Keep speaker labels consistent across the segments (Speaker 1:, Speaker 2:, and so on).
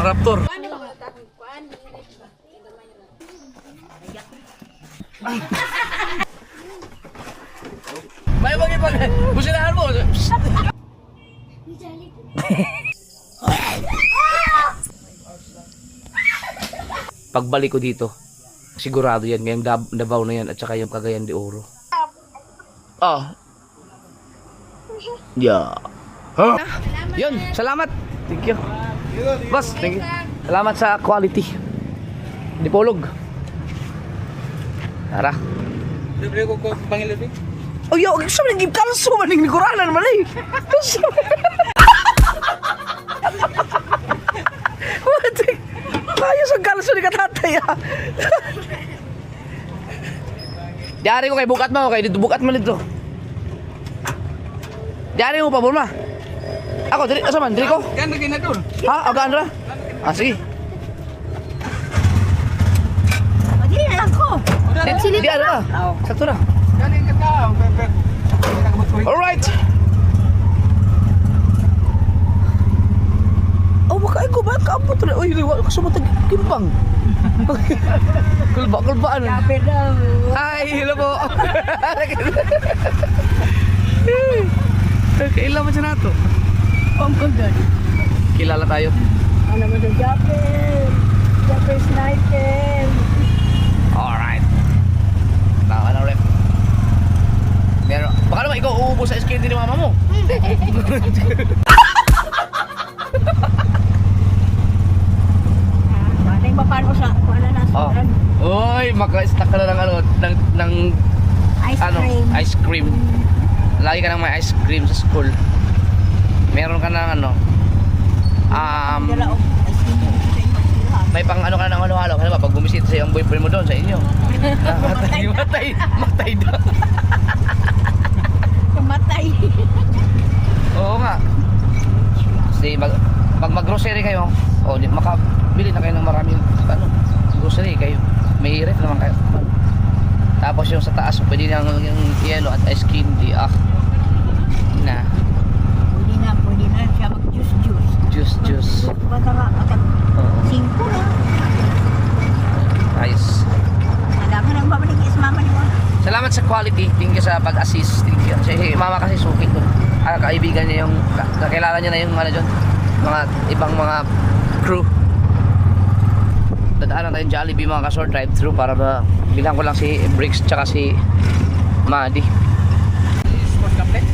Speaker 1: Raptor. May bagay pag businahan mo. Pagbalik ko dito, sigurado yan, ngayong Davao na yan at saka yung Cagayan de Oro. Ah. Yeah. Huh? Yun, salamat. Thank you. Boss, thank you. Salamat sa quality. Dipolog. Tara.
Speaker 2: Libre ko Pangilod eh.
Speaker 1: Oh, yo, gusto mo naging kalso man ng Koranan man eh. What? Ayos ang kalso ni katatay ah. Diari ko kay bukat mo, kay dito bukat man dito. Diari mo pa bulma. Ako, diri, asa man, diri ko.
Speaker 2: Ganda gina doon.
Speaker 1: Ha, aga Andra? Ah, sige.
Speaker 3: Dili na lang ko.
Speaker 1: Di ano? Sakto na.
Speaker 2: Galing ka ka.
Speaker 1: Alright. Oh, makain ko ba? Kaapot na. Uy, gusto mo tag-kimpang. Kulba-kulbaan.
Speaker 3: Kapit daw.
Speaker 1: Hi, hello po. Kailan mo siya na ito?
Speaker 3: Oh my God.
Speaker 1: Kilala tayo.
Speaker 3: Ano mo daw, Japet? Japet sniper.
Speaker 1: Alright. Tama na rep. Pero, baka naman ikaw uubos sa skin din ni mama mo.
Speaker 3: Ano yung mapano sa wala na
Speaker 1: Oh.
Speaker 3: sa
Speaker 1: Uy, maka-stack ka na ng ano, ng
Speaker 3: ice
Speaker 1: ano,
Speaker 3: cream.
Speaker 1: ice cream. Lagi ka nang may ice cream sa school. Meron ka ng ano,
Speaker 3: Dala o ice cream sa inyo.
Speaker 1: may pang ano ka ng halo-halo. Kasi ba, pag bumisita sa iyong boyfriend mo doon sa inyo. Matay daw.
Speaker 3: Kamatay.
Speaker 1: Oo nga. Kasi pag mag-grocery kayo, makabili na kayo ng maraming ano, grocery kayo. May ref naman kayo. Tapos yung sa taas, pwede na yung yellow at ice cream. Na.
Speaker 3: Pwede na siya mag-juice.
Speaker 1: Juice.
Speaker 3: Bata nga, at
Speaker 1: Oo.
Speaker 3: 5 na.
Speaker 1: Ayos.
Speaker 3: Alam mo nang babalik is mama ni mo.
Speaker 1: Salamat sa quality. Thank you sa pag-assist. Thank you. Kasi mama kasi suki ko. Kaibigan niya yung, kakilala niya na yung ano dyan, mga ibang mga crew. Dadaanan tayong Jollibee mga kasor, drive-thru para bilang ko lang si Briggs tsaka si Madi.
Speaker 2: Sports complex.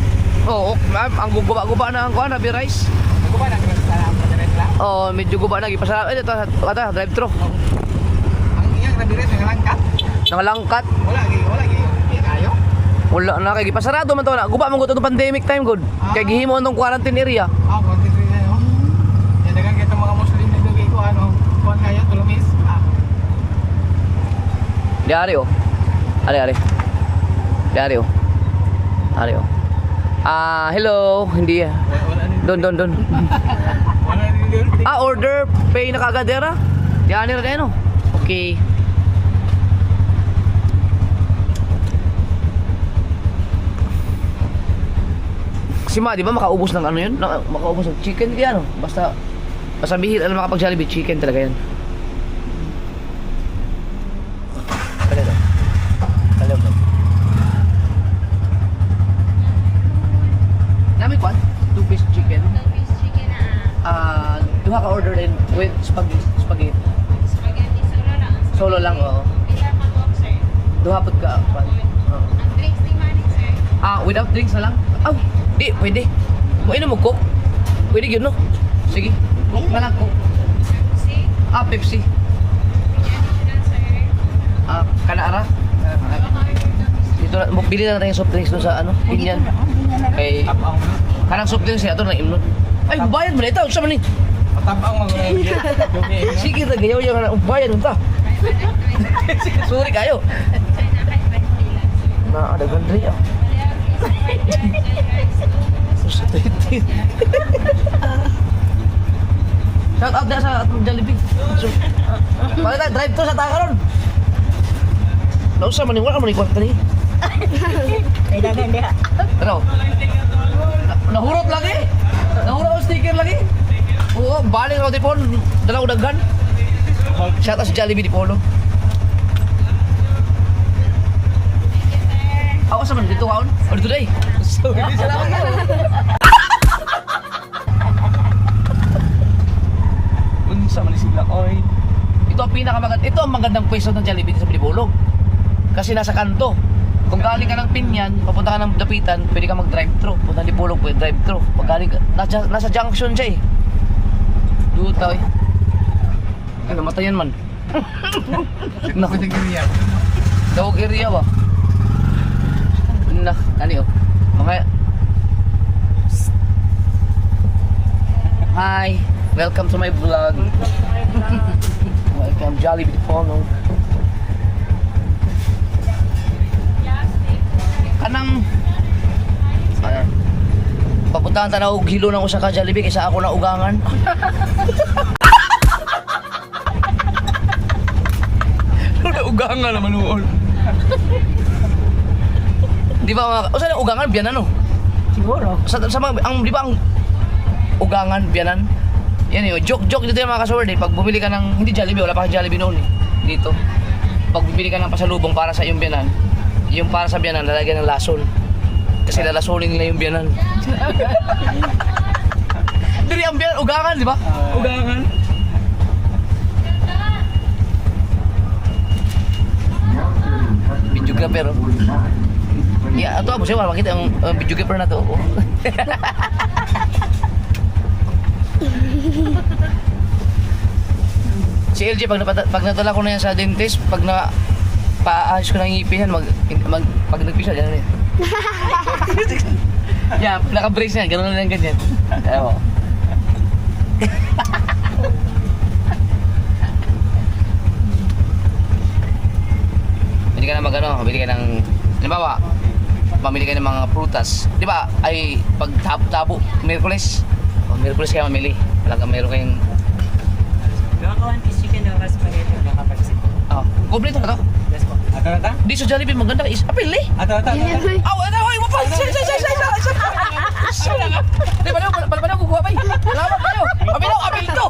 Speaker 1: Oo, ma'am, ang guba-guba na ang kuha na, B-Rice.
Speaker 2: Ako ba nang direct lang?
Speaker 1: Oo, medyo guba na. Ipasarap, ito, drive-thru.
Speaker 2: Ang iyang nabiret ng langkat.
Speaker 1: Nangalangkat.
Speaker 2: Wala kayo.
Speaker 1: Wala na, kay pasarado man to na. Guba mong ito pandemic time, good. Kaya gihimo itong quarantine area.
Speaker 2: Konti rin yan. Yan dagang kita mga Muslim na dugay ko ano. Kuhan kayo, tulumis.
Speaker 1: Diari oh. Ari. Diari oh. Ari oh. Hello. Hindi ah. Don.
Speaker 2: Wala rin yun.
Speaker 1: Order. Pay na kagadera. Diani rin ano. Okay. Si Ma, di ba makaubos ng ano yun? Makaubos ng chicken kaya ano? Basta bihira na makapag-Jollibee, chicken talaga yan. Kaliw. Nami kwan? 2-piece chicken.
Speaker 4: 2-piece chicken na.
Speaker 1: Duha ka order din with spaghetti.
Speaker 4: Spaghetti solo lang.
Speaker 1: Solo lang, oo.
Speaker 4: Kaya mag-walk, sir.
Speaker 1: Duha pod ka. Oo.
Speaker 4: Ang drinks di manik, sir.
Speaker 1: Without drinks na lang? Di, pwede. Mo ino mo coke? Pwede yun, no? Sige. Coke na lang, coke.
Speaker 4: Pepsi.
Speaker 1: Pepsi.
Speaker 4: Yan, sir.
Speaker 1: Kanaara? Dito na, bili na natin yung soft drinks doon sa ano, Pinyan. Kay, kanang soft drinks siya, ito na imnon. Ay, bayad mo na ito, sa manin.
Speaker 2: Matabang mga
Speaker 1: Sige, tagayaw yung bayad mo ito. Sorry kayo. Ada gandri ah. Shout out na sa Jollibee. Bakit drive to sa Takaron? Nausa man ni wala man ni kwarta ni.
Speaker 3: Ay dagan dia.
Speaker 1: Ano? Nahurot lagi? Nahurot ang sticker lagi? Oo, balik ako di Polo. Dala ko daghan. Shout out sa Jollibee di Polo. Ako sa man dito kaon. O dito day. So, hindi salamat ka. Unsa man sila oy. Ito ang pinakamaganda. Ito ang magandang pwesto ng Jollibee sa Pilipolog. Kasi nasa kanto. Kung galing ka ng Pinyan, papunta ka ng Dapitan, pwede ka mag-drive-thru. Punta ng Dipolog, pwede drive-thru. Pag galing ka, nasa junction siya eh. Duta eh. Ay, namatayan man. Naku,
Speaker 2: Pwede kiriya.
Speaker 1: dawag area ba? Ano yun? Mga... Hi! Welcome to my vlog. Welcome, Jollibee Polo. Kanang... papuntahan tanaw og hilo ng usa ka Jollibee kaysa ako na ugangan. Na ugangan naman uol. Di ba mga... O saan ang ugangan? Biyanan no?
Speaker 3: Siguro.
Speaker 1: Sa mga... Ang, di ba ang ugangan, biyanan? Yan yun. Joke dito yung mga kasword eh. Pag bumili ka ng... Hindi Jollibee, wala pa kang Jollibee noon eh. Dito. Pag bumili ka ng pasalubong para sa iyong biyanan, yung para sa biyanan, lalagyan ng lasol. Kasi lalasolin nila yung biyanan. Diri ang biyanan, ugangan, di ba? Ugangan. Videographer. Ya, ito abo siya, makita ang videographer na to. Oh. Si LJ, pag natala ko na yan sa dentist, pag na paayos ko ng ngipin yan, pag nagpisa, gano'n yan. Yeah, naka-brace yan, gano'n na yan ganyan. Ewan. Pwede ka na mag-ano, pwede ka ng, halimbawa, mamili ka ng mga prutas. Di ba, ay pag tabo, Miyerkules. Miyerkules kayo mamili. Talaga meron kayong...
Speaker 3: Gawa ka 1 piece chicken na spaghetti na kapagsit.
Speaker 1: Oh, kompleto na to.
Speaker 3: Yes po. Ato na ta?
Speaker 1: Di sa Jollibee maganda is apil eh.
Speaker 3: Ato na ta?
Speaker 1: Aw, ano, hoy, mapal. Di ba na kukuha pa. Salamat kayo. Apil to.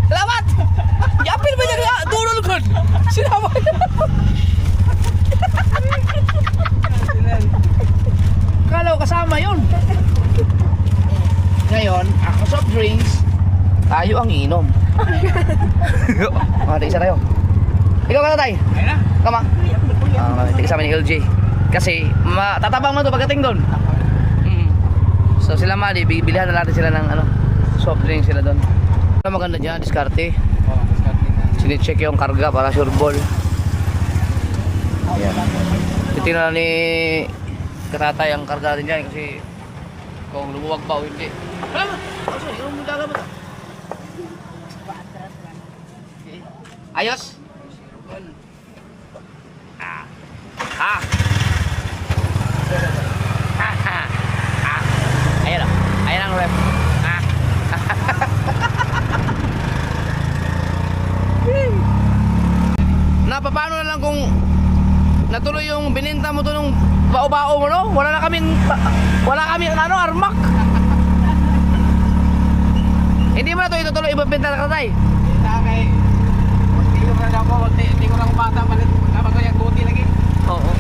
Speaker 1: Salamat. Yapil ba niya durol ko? Sinama. Kalaw kasama yun. Ngayon, ako soft drinks, tayo ang iinom. Mga isa tayo. Ikaw ka na tayo.
Speaker 2: Ayun na.
Speaker 1: Kama. Kasama ni LJ. Kasi tatabang mo to pagdating doon. So sila mali, bilihan na natin sila ng ano, soft drinks sila doon. Maganda dyan, diskarte.
Speaker 2: Oh, discarding na.
Speaker 1: Sinicheck yung karga para sure ball. Ayan. Titignan na ni Katatay ang karga natin dyan kasi kung lumuwag pa o hindi. Alam mo! Oh, sorry, yung mudaga mo. Ayos? Ah. Ha! Ha! Ha! Ha! Ayan o. Ayan ang rep. Ha! Napapano na lang kung natuloy yung bininta mo to nung bao-bao mo, no? Wala kaming ano, armak. Hindi mo na to itutuloy ibabenta na Katay.
Speaker 2: Sa kay, hindi ko na ako, hindi ko na bata palit. Kapag ko yung buti lagi.
Speaker 1: Oo.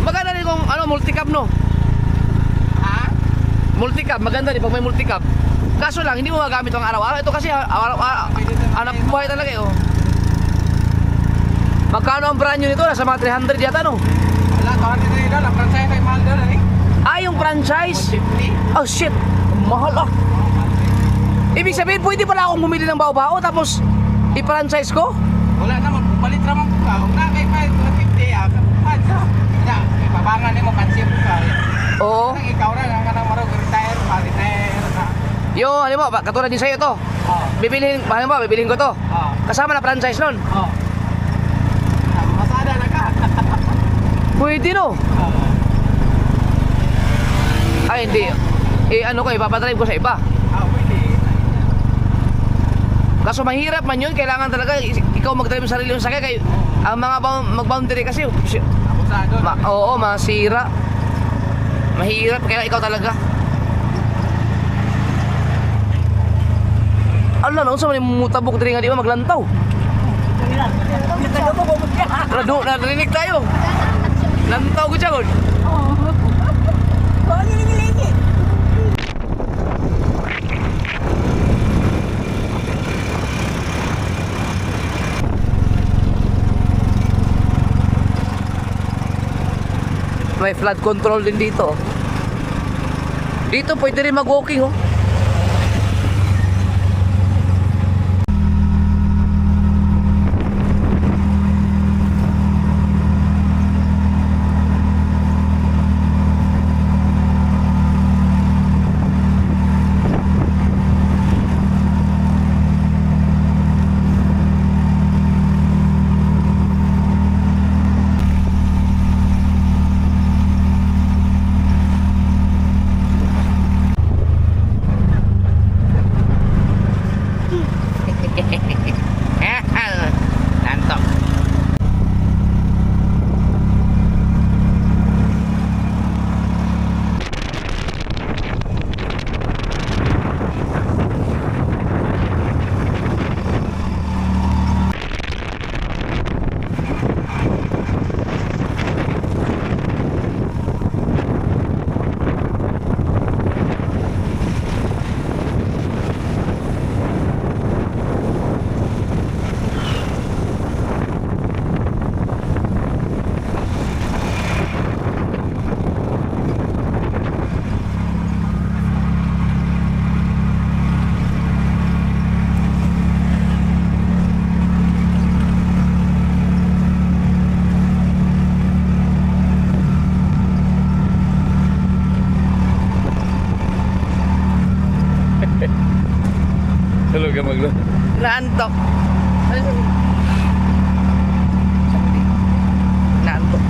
Speaker 1: Maganda rin kung ano, multicab, no?
Speaker 2: Ha?
Speaker 1: Multicab, maganda rin pag may multicab. Kaso lang, hindi mo magamit ang araw-araw. Ito kasi araw-araw, anak buhay talaga eh, oh. Magkano ang brand nyo nito? Nasa mga 300 yata, no?
Speaker 2: Wala, tawag dito yun. Ang franchise ay mahal doon, eh.
Speaker 1: Ah, yung franchise?
Speaker 2: 150.
Speaker 1: Oh shit, mahal ah. Ibig sabihin, pwede pala akong bumili ng bao-bao tapos i-franchise ko?
Speaker 2: Wala naman, palit naman ko ka. Huwag na kay 150, ah. Pansa. Ya, may pabangan mo, pansip ka.
Speaker 1: Oo.
Speaker 2: Nang ikaw na, nga nang marag, retire, pa-retire na.
Speaker 1: Yo, alam mo, katulad din sa'yo to.
Speaker 2: Oh,
Speaker 1: Bibilihin ko to.
Speaker 2: oh,
Speaker 1: Kasama na franchise nun.
Speaker 2: oh. Masada na ka.
Speaker 1: Pwede no? Ay, hindi. Eh, ano ko, ipapadrive ko sa iba.
Speaker 2: Pwede.
Speaker 1: Kaso mahirap man yun, kailangan talaga ikaw mag-drive ng sarili yung sakya. Ang mga mag-boundary kasi,
Speaker 2: Abusado.
Speaker 1: oo, masira. Mahirap, kaya ikaw talaga. Ala, naon sa man mutabok diri nga di ba maglantaw. Rado, narinig tayo. Lantaw ko siya, God. May flood control din dito. Dito pwede rin mag-walking, oh. Nantok.
Speaker 2: Tulog ka maglo.
Speaker 1: Nantok. Nantok.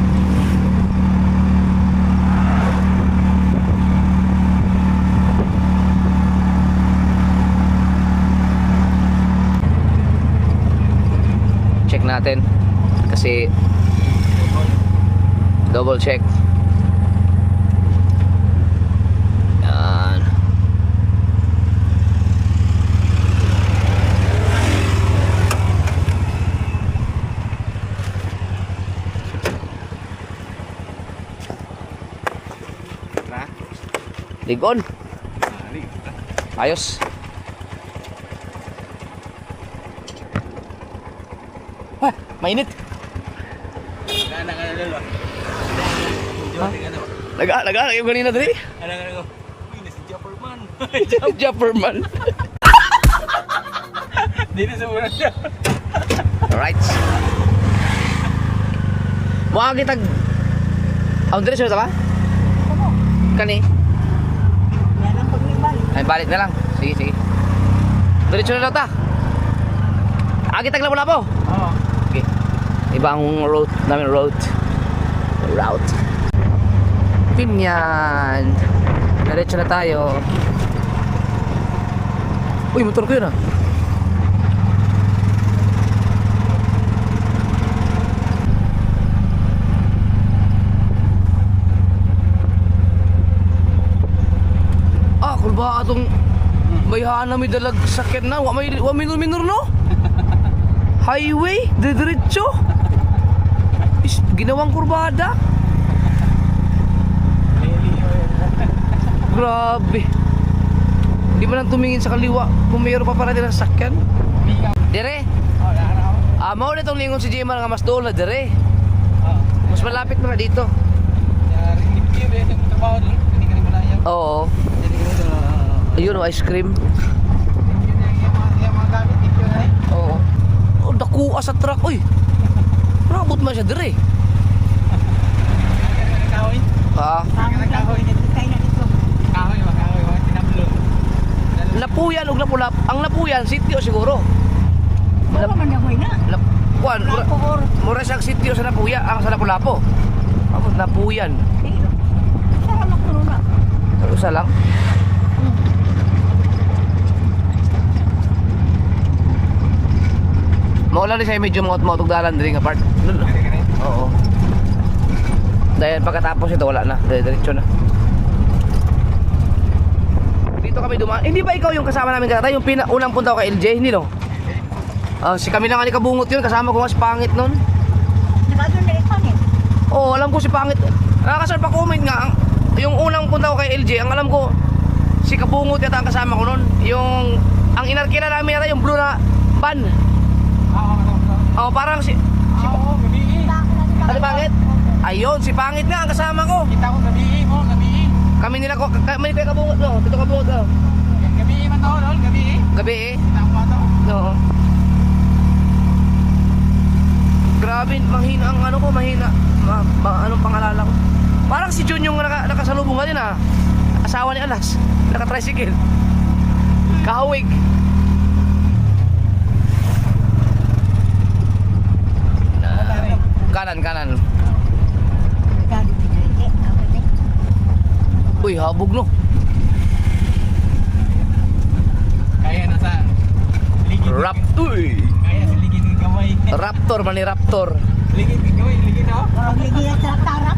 Speaker 1: Check natin kasi double check. Yan. Ligon. Ayos. Ah, mainit.
Speaker 2: Gana ka na lalo.
Speaker 1: Laga yung kanina dali.
Speaker 2: Ano ko? Uy, na si Japperman.
Speaker 1: Japperman.
Speaker 2: Dito sa muna siya.
Speaker 1: Alright. Mga kitag... Ang dali siya ba? Kani? Ay, balik na lang. Sige. Diretso na daw ta. Agitag na mula po.
Speaker 2: Oo.
Speaker 1: Okay. Ibang route namin, route. Pinyan. Diretso na tayo. Uy, motor ko yun ah. Kulba atong bayhaan na may dalag sakyan na. Wa minor no? Highway, diretso. Ginawang kurbada. Grabe. Di ba nang tumingin sa kaliwa kung mayroon pa para din ang sakyan? Dire. Mao na itong lingon si Jemar nga mas doon na dire. Mas malapit na dito. Oo. Ayun, ice cream. Oo. Oh, dakuha sa truck, uy. Rabot man siya dire. Ha? Lapuyan ug Lapulap. Ang Lapuyan sitio siguro. Kuan, mura siyang sitio sa Lapuya, ang sa Lapu-Lapu. Ako Lapuyan. Usa lang. Maulan rin siya medyo motog dalan din nga part. Oo. Dahil pagkatapos ito wala na, diretso na. Dito kami dumaan. Hindi ba ikaw yung kasama namin kata? Yung unang punta ko kay LJ, hindi no? Si kami na nga ni Kabungot yun, kasama ko nga si Pangit nun.
Speaker 3: Nakadun na ito eh.
Speaker 1: Oo, alam ko si Pangit. Nakakasar pa comment nga, yung unang punta ko kay LJ, ang alam ko, si Kabungot yata ang kasama ko nun. Yung, ang inarkila namin yata, yung blue na van. Oo, parang si ano Pangit? Ayun, si Pangit nga ang kasama ko.
Speaker 2: Kita ko gabi mo, gabi.
Speaker 1: Kami nila ko, kami kay Kabungot no, dito Kabungot no.
Speaker 2: Gabi man to, lol, gabi.
Speaker 1: Gabi eh.
Speaker 2: Kita ko to.
Speaker 1: Oo. Grabe, mahina ang ano ko, mahina. Anong pangalala ko? Parang si Jun yung nakasalubong din ah. Asawa ni Alas, naka-tricycle. Kahawig. Kanan. Uy, habog no.
Speaker 2: Kaya na sa ligid.
Speaker 1: Uy.
Speaker 2: Kaya sa ligid ng kamay.
Speaker 1: Raptor, mani Raptor.
Speaker 2: Ligid ng kamay, ligid no?
Speaker 3: Hindi na tarap.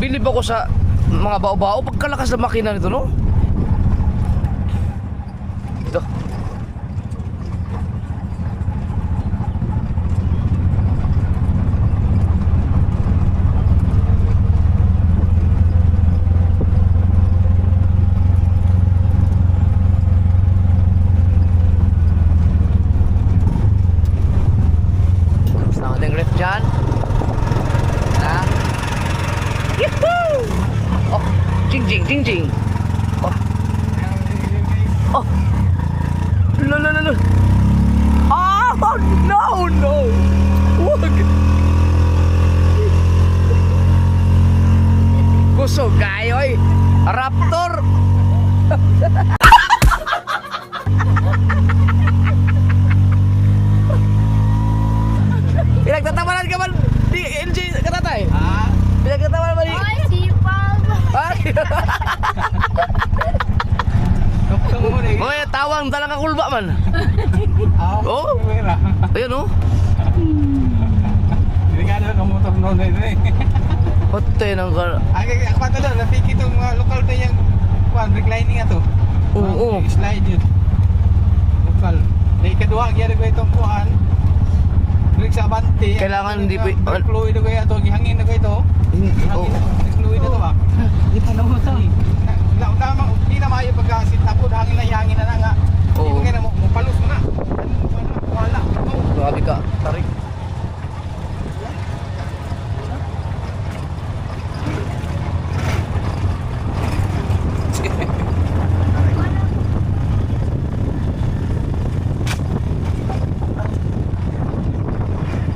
Speaker 1: Bilib ako sa mga bao-bao pagkalakas ng makina nito no. Ito. Sounding ref dyan. Na. Yahoo! Oh, jing. Oh. Lo. Oh, no. Wag. Kusog kayo eh. Raptor. Pinagtatawanan ka man di LJ katatay.
Speaker 2: Ah,
Speaker 1: Pinagtatawanan man di.
Speaker 4: Ay, sipag!
Speaker 1: Ay.
Speaker 2: doktor mo rin.
Speaker 1: Mga tawang dalang kakulba man. Oh.
Speaker 2: Mira.
Speaker 1: Ayun oh.
Speaker 2: Hindi ka na kamotor noon eh.
Speaker 1: Hote nang ka.
Speaker 2: Ay, ako pa doon, napiki itong lokal na yung reclining ato.
Speaker 1: Oo.
Speaker 2: Slide yun. Lokal. Dahil kedua, gyari ko itong kuhan. Break sa abante.
Speaker 1: Kailangan hindi po-
Speaker 2: Brake fluid ko ito, gihangin na ko ito.
Speaker 1: Oh.
Speaker 2: Brake fluid na ito ba? Hindi pa na mo ito. Hindi na maayo pagkasit na po, hangin na ihangin na nga.
Speaker 1: Oo.
Speaker 2: Hindi mo kaya palus mo na. Wala.
Speaker 1: Grabe ka. Tarik.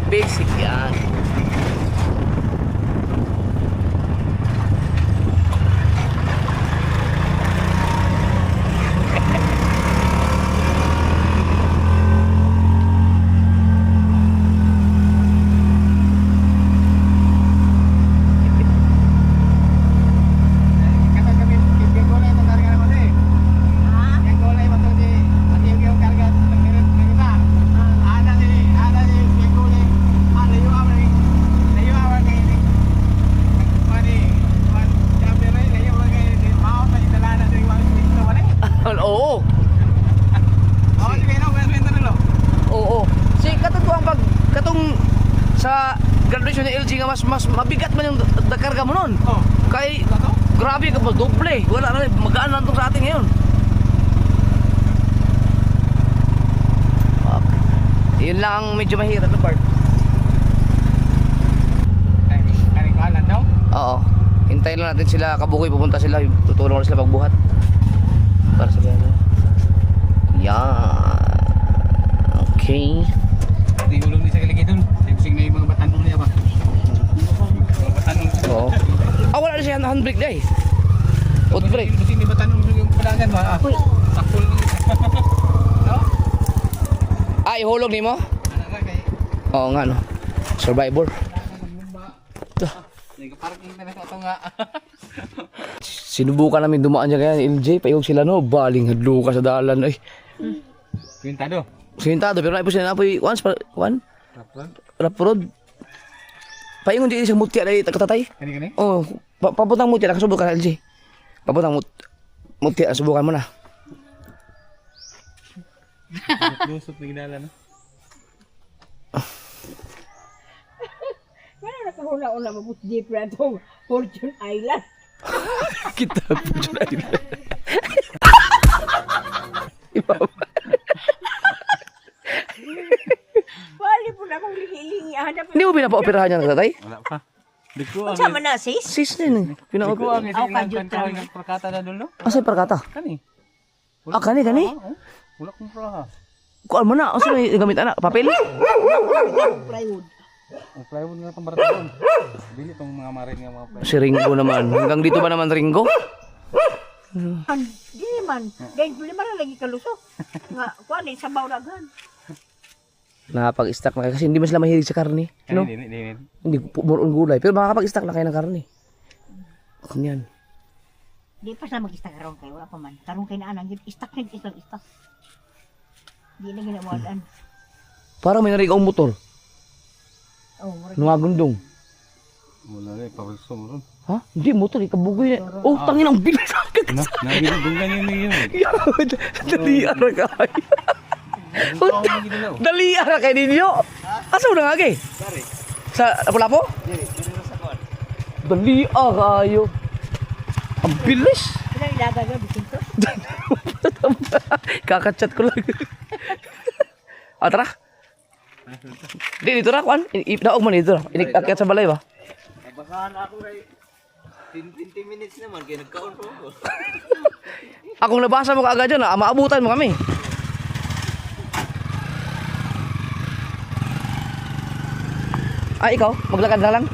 Speaker 1: Basic yan.
Speaker 2: Kata kami, yung gulay ito karga naman eh. Yung gulay ito di, pati yung karga ng iba. Ada di, yung gulay. Layo awal kayo ni. Mani, sabi rin, layo awal kayo ni. Mao pa yung dalana sa iwan dito, wala eh.
Speaker 1: Oo.
Speaker 2: Oo, di ba, kwento nilo.
Speaker 1: Oo. Si katong katong sa graduation ni LG nga mas mabigat man yung dakarga mo nun.
Speaker 2: Oh,
Speaker 1: Kay
Speaker 2: wala to?
Speaker 1: grabe ka ba doble. Wala na magaan lang tong sa atin ngayon. Yun lang ang medyo mahirap na part.
Speaker 2: Ay, kalan daw?
Speaker 1: Oo. Hintayin lang natin sila kabukoy, pupunta sila, tutulong na sila pagbuhat. Para sa gano'n. Yan. Okay.
Speaker 2: Di ulong ni sa kaligidon. Sing na yung mga batanong niya ba? Mga batanong.
Speaker 1: Oo. Wala na siya handbrake na eh. Foot brake.
Speaker 2: Kasi may batanong yung padagan ba? Sakpol. No?
Speaker 1: Ay, hulog ni mo?
Speaker 2: Ano na kay?
Speaker 1: Oo nga no. Survivor.
Speaker 2: Nagpa-parking na ito nga.
Speaker 1: Sinubukan namin dumaan dyan kaya ni LJ, payog sila no, baling hadlo ka sa dalan ay.
Speaker 2: Pintado.
Speaker 1: Sinintado, pero naipos sila napoy, once, rap road. Paingon di isang mutya na katatay.
Speaker 2: Kani.
Speaker 1: Oh, papuntang mutya, nakasubok ka na LJ. Papuntang mutya, subukan mo na.
Speaker 2: Lusot na ginala no.
Speaker 3: Kaya nakahula-ula mabut jeep na itong Fortune Island.
Speaker 1: Kita po dyan ay.
Speaker 3: Wali po na akong lihilingi. Hanap
Speaker 1: Hindi mo pinapa-operahan yan katatay?
Speaker 2: Wala pa. Diko ang
Speaker 3: Sama na sis?
Speaker 1: Sis na yun eh.
Speaker 2: Diko
Speaker 1: Pina-operahan.
Speaker 2: ang
Speaker 3: Ako,
Speaker 2: ilang
Speaker 3: kadyot
Speaker 2: kantahoy
Speaker 3: lang.
Speaker 2: ng prakata na dulo.
Speaker 1: Asa yung parkata?
Speaker 2: Kani.
Speaker 1: Ah, kani.
Speaker 2: Wala kong praha.
Speaker 1: Kuan mo na, asa na gamit anak? Papel?
Speaker 3: Plywood.
Speaker 2: Ang plywood nga itong baraton. Bili itong mga marin nga mga plywood.
Speaker 1: Si Ringo naman. Hanggang dito ba naman Ringo?
Speaker 3: Di man. Dahil lima na lagi kalusok. Nga, kuwan eh, sabaw na gan.
Speaker 1: Nakapag-stack na kayo kasi hindi man sila mahilig sa karne. No?
Speaker 2: Hindi.
Speaker 1: Hindi, more on gulay. Pero makakapag-stack na kayo ng karne. Yan.
Speaker 3: Di pa sila mag-istak karon kayo. Wala pa man. Karon kayo na anang. Istak na istak. Di na ginawadaan.
Speaker 1: Parang may narinig akong motor.
Speaker 3: Oh, mura.
Speaker 1: Nungagundong.
Speaker 2: Wala na, papaso mo ron.
Speaker 1: Ha? Hindi, motor. Ikabugoy na. Oh, tangin ang bilis.
Speaker 2: Nabinubungan yun yun.
Speaker 1: Dali ara kay. Dali ara kay ninyo. Asa mo na nga Sa Lapu-Lapu? Dali kayo. Ang bilis.
Speaker 3: Sila ilagay na bisin to.
Speaker 1: Kakachat ko lang. Tara. Di, dito na, Kwan. Daog mo dito. Inikakit sa balay ba?
Speaker 2: Basahan ako kay 20 minutes naman, kaya nagkaon po ako.
Speaker 1: Akong nabasa mo kaagad dyan, maabutan mo kami. Ikaw? Maglakad na lang?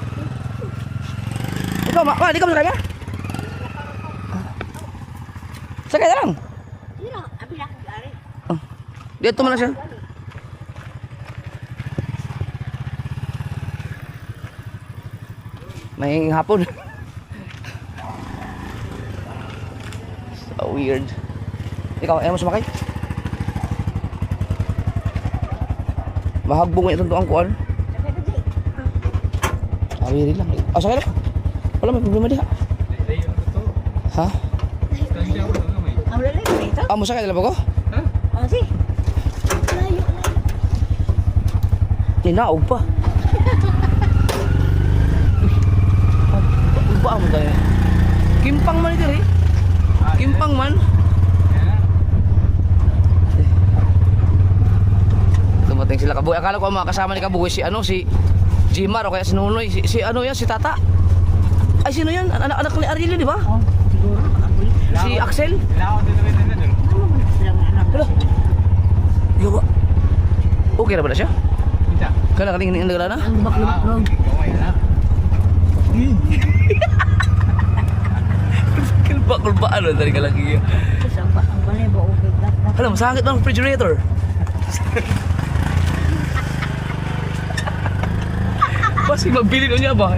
Speaker 1: Ikaw, di ka masakay ba? Sakay na lang.
Speaker 3: Di na, abi na akong gari.
Speaker 1: Dito mo na siya. May hapon. So weird. Ikaw, ayaw mo sumakay? Mahagbong itong tuang kuan. Awiri lang. Sakay lang. Wala may problema diha. Ha?
Speaker 3: Ang lalay ko ito?
Speaker 1: Mo sakay dala ba ko?
Speaker 3: Oh, si. Layo.
Speaker 1: Tinaog pa. Ba mo tayo? Kimpang man ito eh. Kimpang man. Dumating sila Kabugoy. Akala ko ang mga kasama ni Kabugoy si Jimar o kaya si Nunoy. Si Tata. Ay sino yan? Anak ni Ariel di ba?
Speaker 3: Oh, siguro. Makabulit.
Speaker 1: Si Axel?
Speaker 2: Kailangan din naman na doon.
Speaker 3: Ano man sila mga anak?
Speaker 1: Hello. Yawa. Okay na ba na siya?
Speaker 2: Kita.
Speaker 1: Kala kaling hindi na.
Speaker 3: Ang baklog-klog.
Speaker 2: Gaway na.
Speaker 1: Kulba-kulbaan na tali ka lagi.
Speaker 3: Tapos ang balay ba okay gat.
Speaker 1: Alam, masakit ba ang refrigerator? Pasti mabili ko niya ba?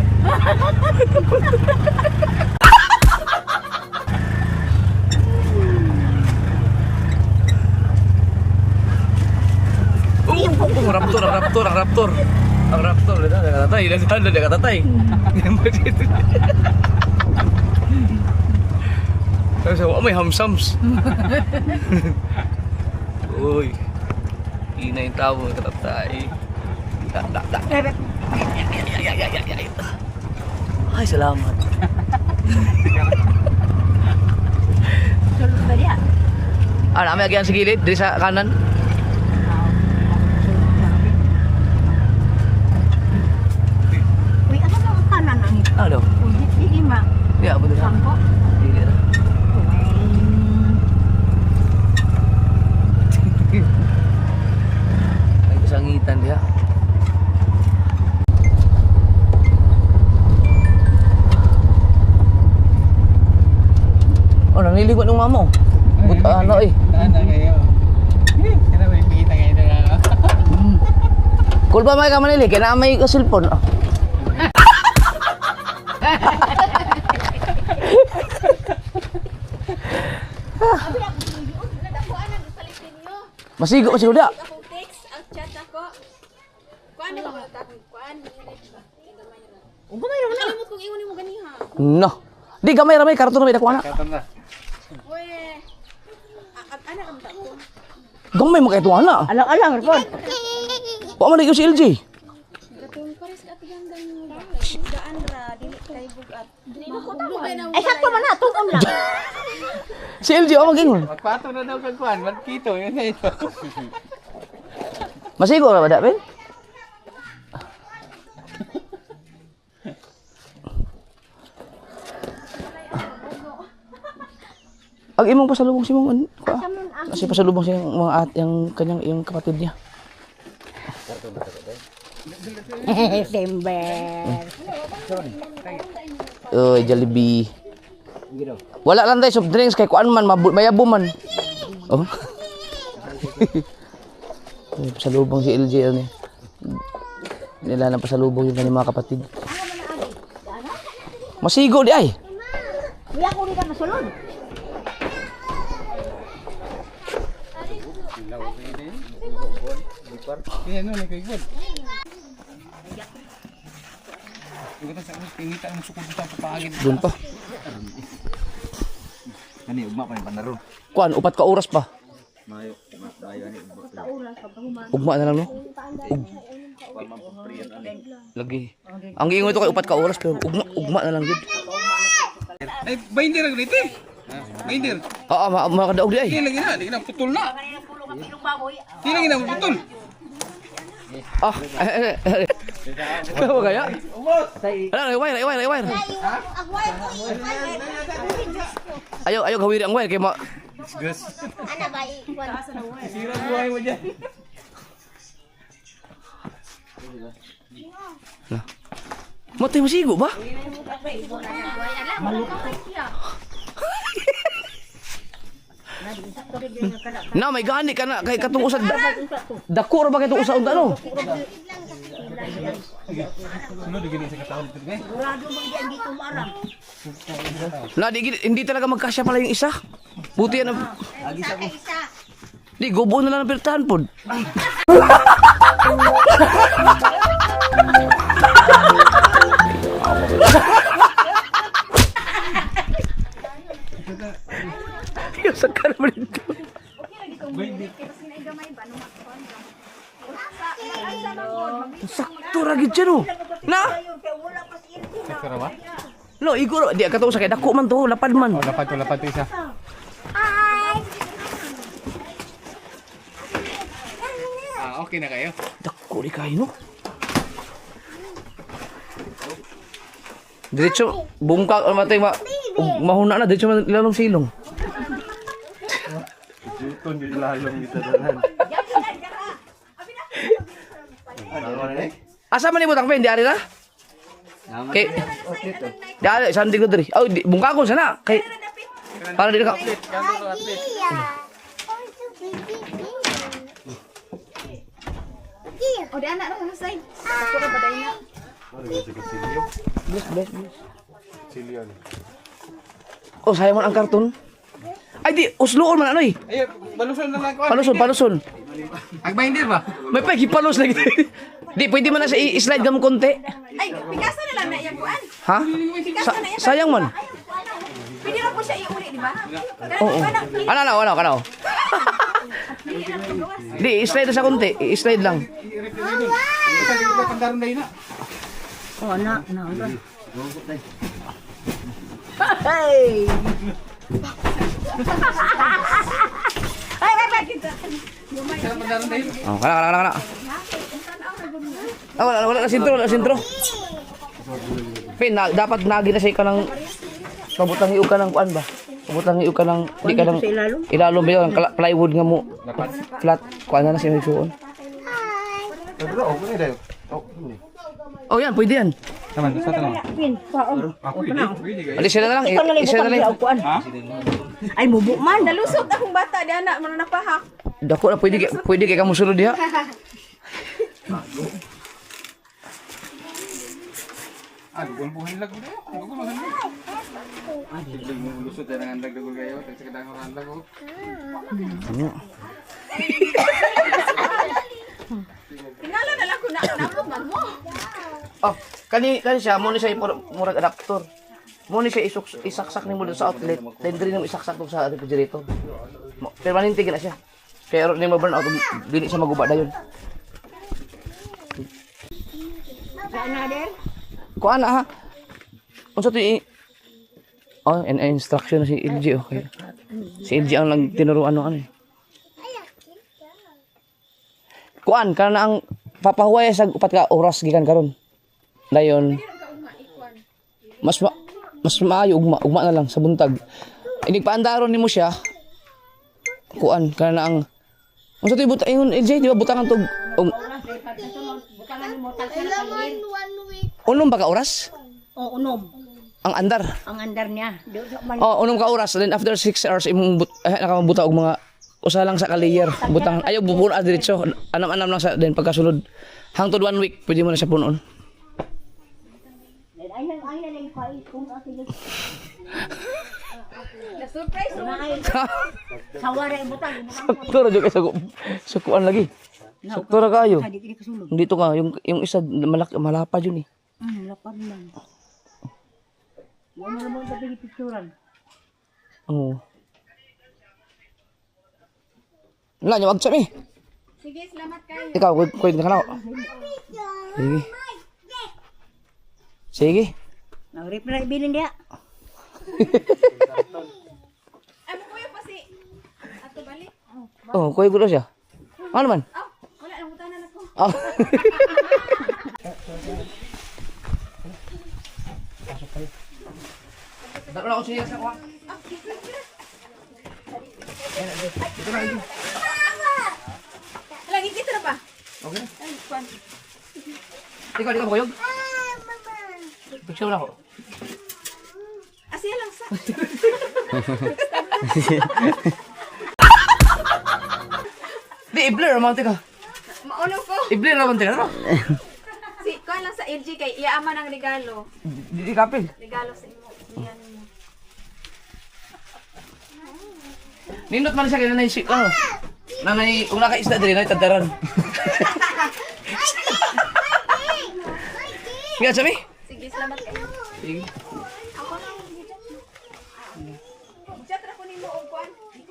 Speaker 1: Ang raptor. Nakatatay. Kasi may hamsams. Uy. Ina yung tao mo katatay. Ay, salamat.
Speaker 3: Sulod ba niya?
Speaker 1: May agyan sa gilid, dito sa kanan.
Speaker 3: Uy, ano ba ang kanan ang ito?
Speaker 1: Ano?
Speaker 3: Hindi ma.
Speaker 1: Yeah, betul.
Speaker 3: Sampo?
Speaker 1: Dili na. Ay, kasangitan dia. Oh, naniligot ng mamo. Ano eh.
Speaker 2: Tanda kayo. Kaya may pikita kayo na.
Speaker 1: Cool ba may ka manili? Kaya na may cellphone. Masigo dia.
Speaker 4: Ako text, ang chat ako. Kuan na ba tapos kuan?
Speaker 3: Ugmay ra na.
Speaker 4: Kalimot kong ingon mo ganiha.
Speaker 1: No. Di gamay ramay karton na may dako na.
Speaker 2: Katam na.
Speaker 4: We. Ana kam ta ko.
Speaker 1: Gamay mo kay tuana.
Speaker 3: Alang-alang repod.
Speaker 1: Wa man si LJ.
Speaker 4: Gatong pares ka tigang gaan ra dili kay bugat. Dili ko ta mo.
Speaker 3: Ay sakto man na tuon lang.
Speaker 1: Si LJ wa magingon.
Speaker 2: Magpato na daw kag kuan, magkito yun na ito.
Speaker 1: Masigo ra ba da ben? Ang imong pasalubong si mong kuha. Kasi pasalubong siya yung mga yung kanyang yung kapatid niya.
Speaker 3: December.
Speaker 1: Oy, Jollibee. Wala lang tayo soft drinks kay kuan man mayabo man. Oh. Ay, pasalubong si LJ ni. Nila na pasalubong yung kanyang mga kapatid. Masigo di ay.
Speaker 3: Kuya ko rin ka masulod.
Speaker 2: Yan no, kay good. Ito sa pinita ang sukod sa papagid.
Speaker 1: Doon pa.
Speaker 2: Ani ugma pa ni panaro.
Speaker 1: Kuan, 4 ka oras pa.
Speaker 2: Mayo, dayo ani ugma.
Speaker 1: Ugma na lang no. Lagi. Ang giingon ito kay 4 ka oras pero ugma na lang gid.
Speaker 2: Ay, binder ang dito. Binder.
Speaker 1: Oo, makadaog di ay.
Speaker 2: Di lagi na, di na putol na. Di lagi na putol.
Speaker 1: Ah, ano ba kaya? Ano, wire. Ayaw gawin ang wire kay ma.
Speaker 2: Gus.
Speaker 3: Ana ba ikwan?
Speaker 2: Sira buhay mo diyan.
Speaker 1: Matay masigo ba? Na may gani ka na kay katong usad. Dako ra ba kay katong usad ano?
Speaker 2: Ano di gini sa katawon dito kay?
Speaker 1: Na hindi talaga magkasya pala yung isa. Buti yan. Di gobo na lang ang pirtahan pod. Sa kanan dito. Sakto ra gid siya no. Na?
Speaker 2: Sakto ba?
Speaker 1: No, iguro di ka to sa kay dako man to, lapad man.
Speaker 2: Oh, lapad to isa. Ah, okay na kayo.
Speaker 1: Dako di kayo no. Diretso bungkak matay mahuna na diretso man lalong silong.
Speaker 2: Jutun di lalong kita dalan.
Speaker 1: Asa man ibutang pen di ari na? Kay di ari sandi ko diri. Oh, bungkakon sana kay para di ka.
Speaker 4: O di anak ra sa side. Ako ra baday na.
Speaker 1: Bless.
Speaker 2: Silyon.
Speaker 1: Oh, sayang man ang karton. Ay di usloon man ano eh.
Speaker 2: Ay, baluson na lang ko.
Speaker 1: Paluson.
Speaker 2: Ang binder ba?
Speaker 1: May pa gipalos lagi. Di pwede man na sa i-slide gam konti.
Speaker 4: Ay, pigasa na lang na iyang kuan.
Speaker 1: Ha? Sayang man.
Speaker 4: Pwede ra po siya iuli, di ba?
Speaker 1: Oo. Ano. Di, i-slide sa konti. I-slide lang.
Speaker 2: Ito di ko pandaron dai na.
Speaker 3: Oh, na. Hey!
Speaker 2: Sa pandaron dai.
Speaker 1: Oh, kana. Ah, wala na sintro. Pin, dapat nagi na siya ka ng pabutang iug ka ng kuan ba? Pabutang iug ka ng di ka ng ilalom ba yung plywood nga mo. Flat kuan na siya may suon. Oh, yan, pwede yan.
Speaker 2: Taman, sa tanong.
Speaker 3: Pin, paon.
Speaker 2: Ako pwede kayo.
Speaker 1: Alis na lang.
Speaker 3: Ikaw na
Speaker 1: Isa na lang.
Speaker 3: kuan.
Speaker 2: Ha?
Speaker 3: Ay mubo man.
Speaker 4: Nalusot akong bata di anak man napahak.
Speaker 1: Dako na pwede kay kamu sulod diha.
Speaker 2: Ah, gugol buhay lag ko. Gugol buhay lag. Lusot na ng dagdag kayo. Tagsagadang ng handag ko.
Speaker 1: Ano?
Speaker 4: Tingala na lang kung nakuman mo.
Speaker 1: Oh, kani siya mo ni siya murag adapter. Mo ni siya isaksak nimo doon sa outlet, then diri nimo isaksak doon sa refrigerator. Permanente gina siya. Kaya ron nimo burn out dili siya maguba dayon.
Speaker 3: Saan na din?
Speaker 1: Kuan na ha. Unsa to Oh, instruction na si LG okay. Si LG ang nagtinuruan no ano. Kuan kana ang papahuway sa upat ka oras gikan karon. Dayon mas maayo ugma na lang sa buntag. Inigpaandaron nimo siya. Kuan kana ang unsa to buta ingon LG di ba butangan tog
Speaker 4: Kailangan 1 week.
Speaker 1: unom ba ka oras?
Speaker 3: O, unom.
Speaker 1: Ang andar.
Speaker 3: Ang andar niya.
Speaker 1: Oh, unom ka oras then after 6 hours imong nakamabuta og mga usa lang sa ka-layer butang ayaw bupuno diretso anam-anam lang sa then pagkasulod hangtod 1 week pwede mo na siya punon.
Speaker 4: Na-surprise mo.
Speaker 3: Sawara yung butang.
Speaker 1: Sakto ra jud sa kuan lagi. Sakto ra kayo.
Speaker 3: Dito kasulog.
Speaker 1: Dito ka yung isa malapa jud ni.
Speaker 3: Lapad lang. Yan na naman sa picturean.
Speaker 1: Oo. Wala niya wag mi.
Speaker 4: Sige, salamat kayo.
Speaker 1: Ikaw kuy ka na. Sige. Sige.
Speaker 3: Nag-reply bilin dia.
Speaker 4: Ano ko yung pasi? Ato balik?
Speaker 1: Oh, kuy gulo siya. Ano man?
Speaker 4: Oh, wala lang butanan ako.
Speaker 1: Oh. Dalo na ako siya sa kuha.
Speaker 4: Lagi kita na ba?
Speaker 1: Okay.
Speaker 4: Ay, kwan.
Speaker 1: Ikaw, di ka bukuyog? Picture na ako.
Speaker 4: Asiya lang sa.
Speaker 1: Di, i-blur naman, teka.
Speaker 4: Maulo ko.
Speaker 1: I-blur naman, teka. Ano?
Speaker 4: Si, kwan lang sa LG kay iyaman ang regalo.
Speaker 1: Di kapil.
Speaker 4: Regalo sa imo. Yan mo.
Speaker 1: Nindot man siya kaya nanay, ano? Nanay, kung nakaisda din, nanay, tadaran. Nga, sabi?
Speaker 4: Sige, salamat kayo.
Speaker 1: Sige.
Speaker 4: Ako na. Chat ra ko nimo og kwan. Di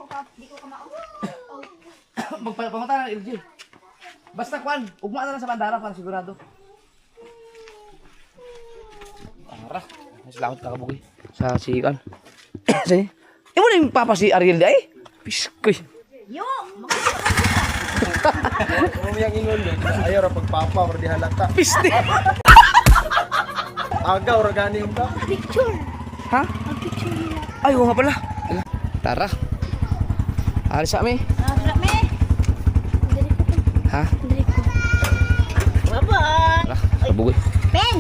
Speaker 4: ko ka mao.
Speaker 1: Magpapunta na, LG. Basta kwan, ugma na lang sa bandara para sigurado. Ara, salamat ka kabugoy. Sa sikan. Sige. Imo na yung papa si Ariel di ay? Piskoy.
Speaker 3: Yo!
Speaker 2: Umiyang ingon yun. Ayaw ra pagpapa or di halata.
Speaker 1: Piste.
Speaker 2: Agaw ra gani yung ka.
Speaker 3: Picture!
Speaker 1: Ha?
Speaker 3: Ang picture nila.
Speaker 1: Ay, oo nga pala. Tara. Alis sa amin.
Speaker 3: Sarap me!
Speaker 1: Ha?
Speaker 3: Bye-bye!
Speaker 1: Tara, kabugoy.
Speaker 3: Ben!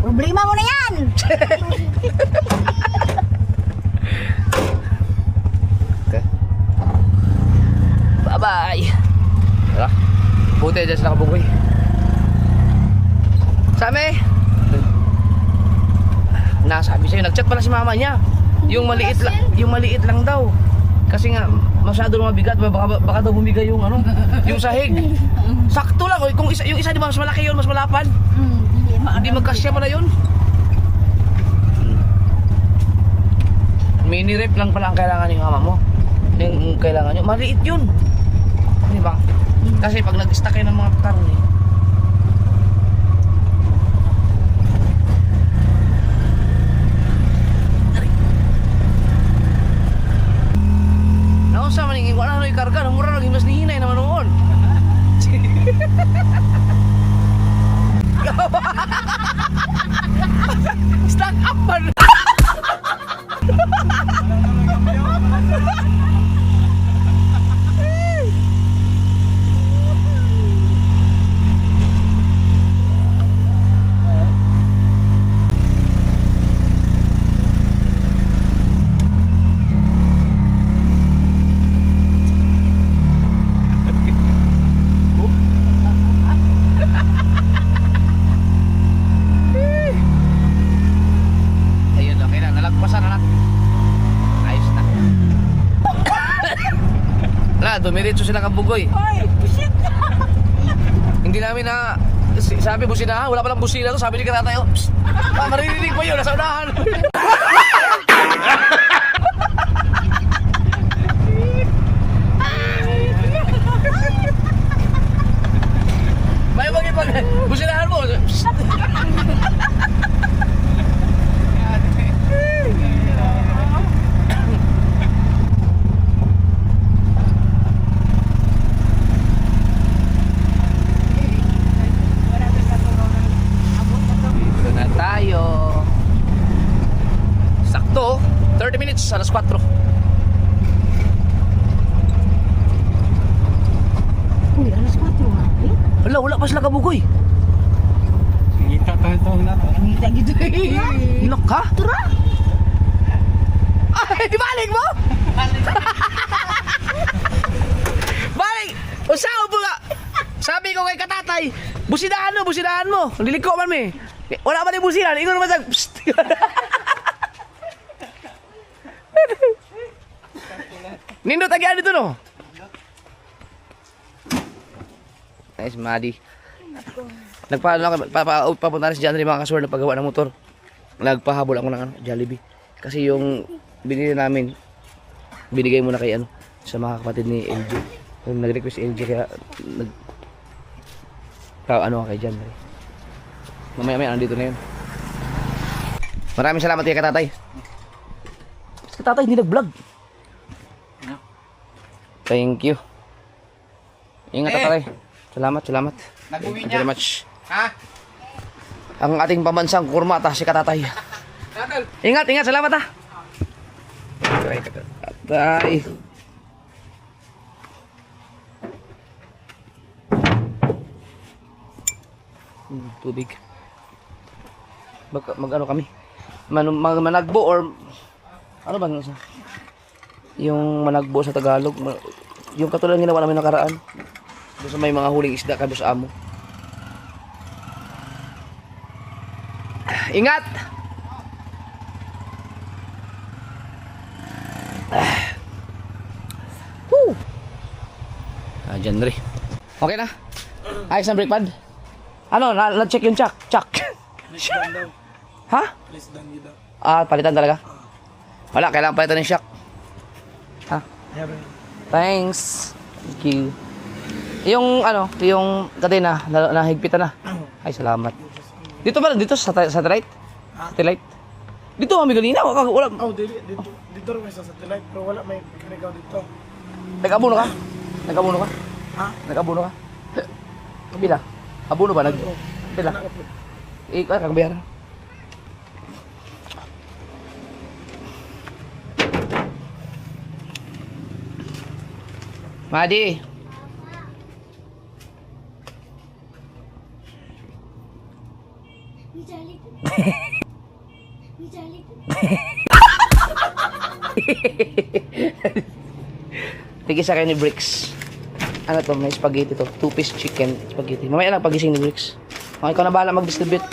Speaker 3: Problema mo na yan!
Speaker 1: Okay. Bye-bye. Tara. Buti dyan sila kabugoy. Sami! Nasabi sa'yo, nag-chat pala si mama niya. Yung maliit lang daw. Kasi nga masyado mabigat, baka daw bumigay yung ano, yung sahig. Sakto lang, kung yung isa di ba mas malaki yun, mas malapad. Hindi magkasya pala yun. Mini rep lang pala ang kailangan ng mama mo. Yung kailangan nyo, maliit yun. Di ba? Kasi pag nag-stack kayo ng mga karne, sa maningin ko na ikarga, mura lagi mas nihinay naman noon. Stack up man. dumiretso sila kabugoy.
Speaker 3: Ay, busit!
Speaker 1: Hindi namin na, sabi businahan, wala palang busina to, sabi ni Katatay, oh, psst, maririnig pa yun, nasa unahan. May mag-ipag, businahan mo. Psst. Dito na tayo. Sakto, 30 minutes, alas 4.
Speaker 3: Uy, alas 4 nga. Eh?
Speaker 1: Wala pa sila kabugoy.
Speaker 2: Kita tayo na to.
Speaker 3: Ang hita gitu.
Speaker 1: Look ha?
Speaker 3: Tura!
Speaker 1: Ay, di balik mo? Balik! Usaw po nga! Sabi ko kay Katatay, businahan mo. Liliko man mi. Wala pa rin businan, ingon naman sag, psst. Nindo tagian dito no? Nice, Madi. Papunta na si John rin mga kasuwar na paggawa ng motor. Nagpahabol ako ng Jollibee. Kasi yung binili namin, binigay muna kay sa mga kapatid ni LG. Nag-request si LG kaya kay John rin. Mamaya nandito na yun. Maraming salamat kay Katatay. Si Katatay hindi nag-vlog. Thank you. Ingat Katatay. Salamat.
Speaker 2: Nag-uwi
Speaker 1: Thank you
Speaker 2: niya.
Speaker 1: very much.
Speaker 2: Ha?
Speaker 1: Ang ating pambansang kurmata, si Katatay.
Speaker 2: Natal.
Speaker 1: Ingat, salamat ha. Katatay. Tubig. Mag-ano kami? Managbo or ano ba nasa? Yung managbo sa Tagalog, yung katulad ng ginawa namin nakaraan. Doon sa may mga huling isda kami sa amo. Ingat! Woo! Dyan rin. Okay na? Ayos ang brake pad? Ano? Na-check yung chuck? Ha? Palitan talaga? Wala, kailangan palitan ng shock. Ha? Thanks. Thank you. Yung kadena, nahigpitan na. Ay, salamat. Dito ba? Dito sa satellite? Satellite? Dito kami kanina. Wala.
Speaker 5: Oh, dito rin may sa satellite, pero wala may kanigaw dito.
Speaker 1: Nag-abuno ka?
Speaker 5: Ha?
Speaker 1: Nag-abuno ka? Bila? Abuno ba? Bila? Kakabayaran. Madi! Tigis sa kayo ni Bricks. Ano to? May spaghetti to. 2-piece chicken spaghetti. Mamaya lang pagising ni Bricks. Okay, ikaw na bahala mag-distribute.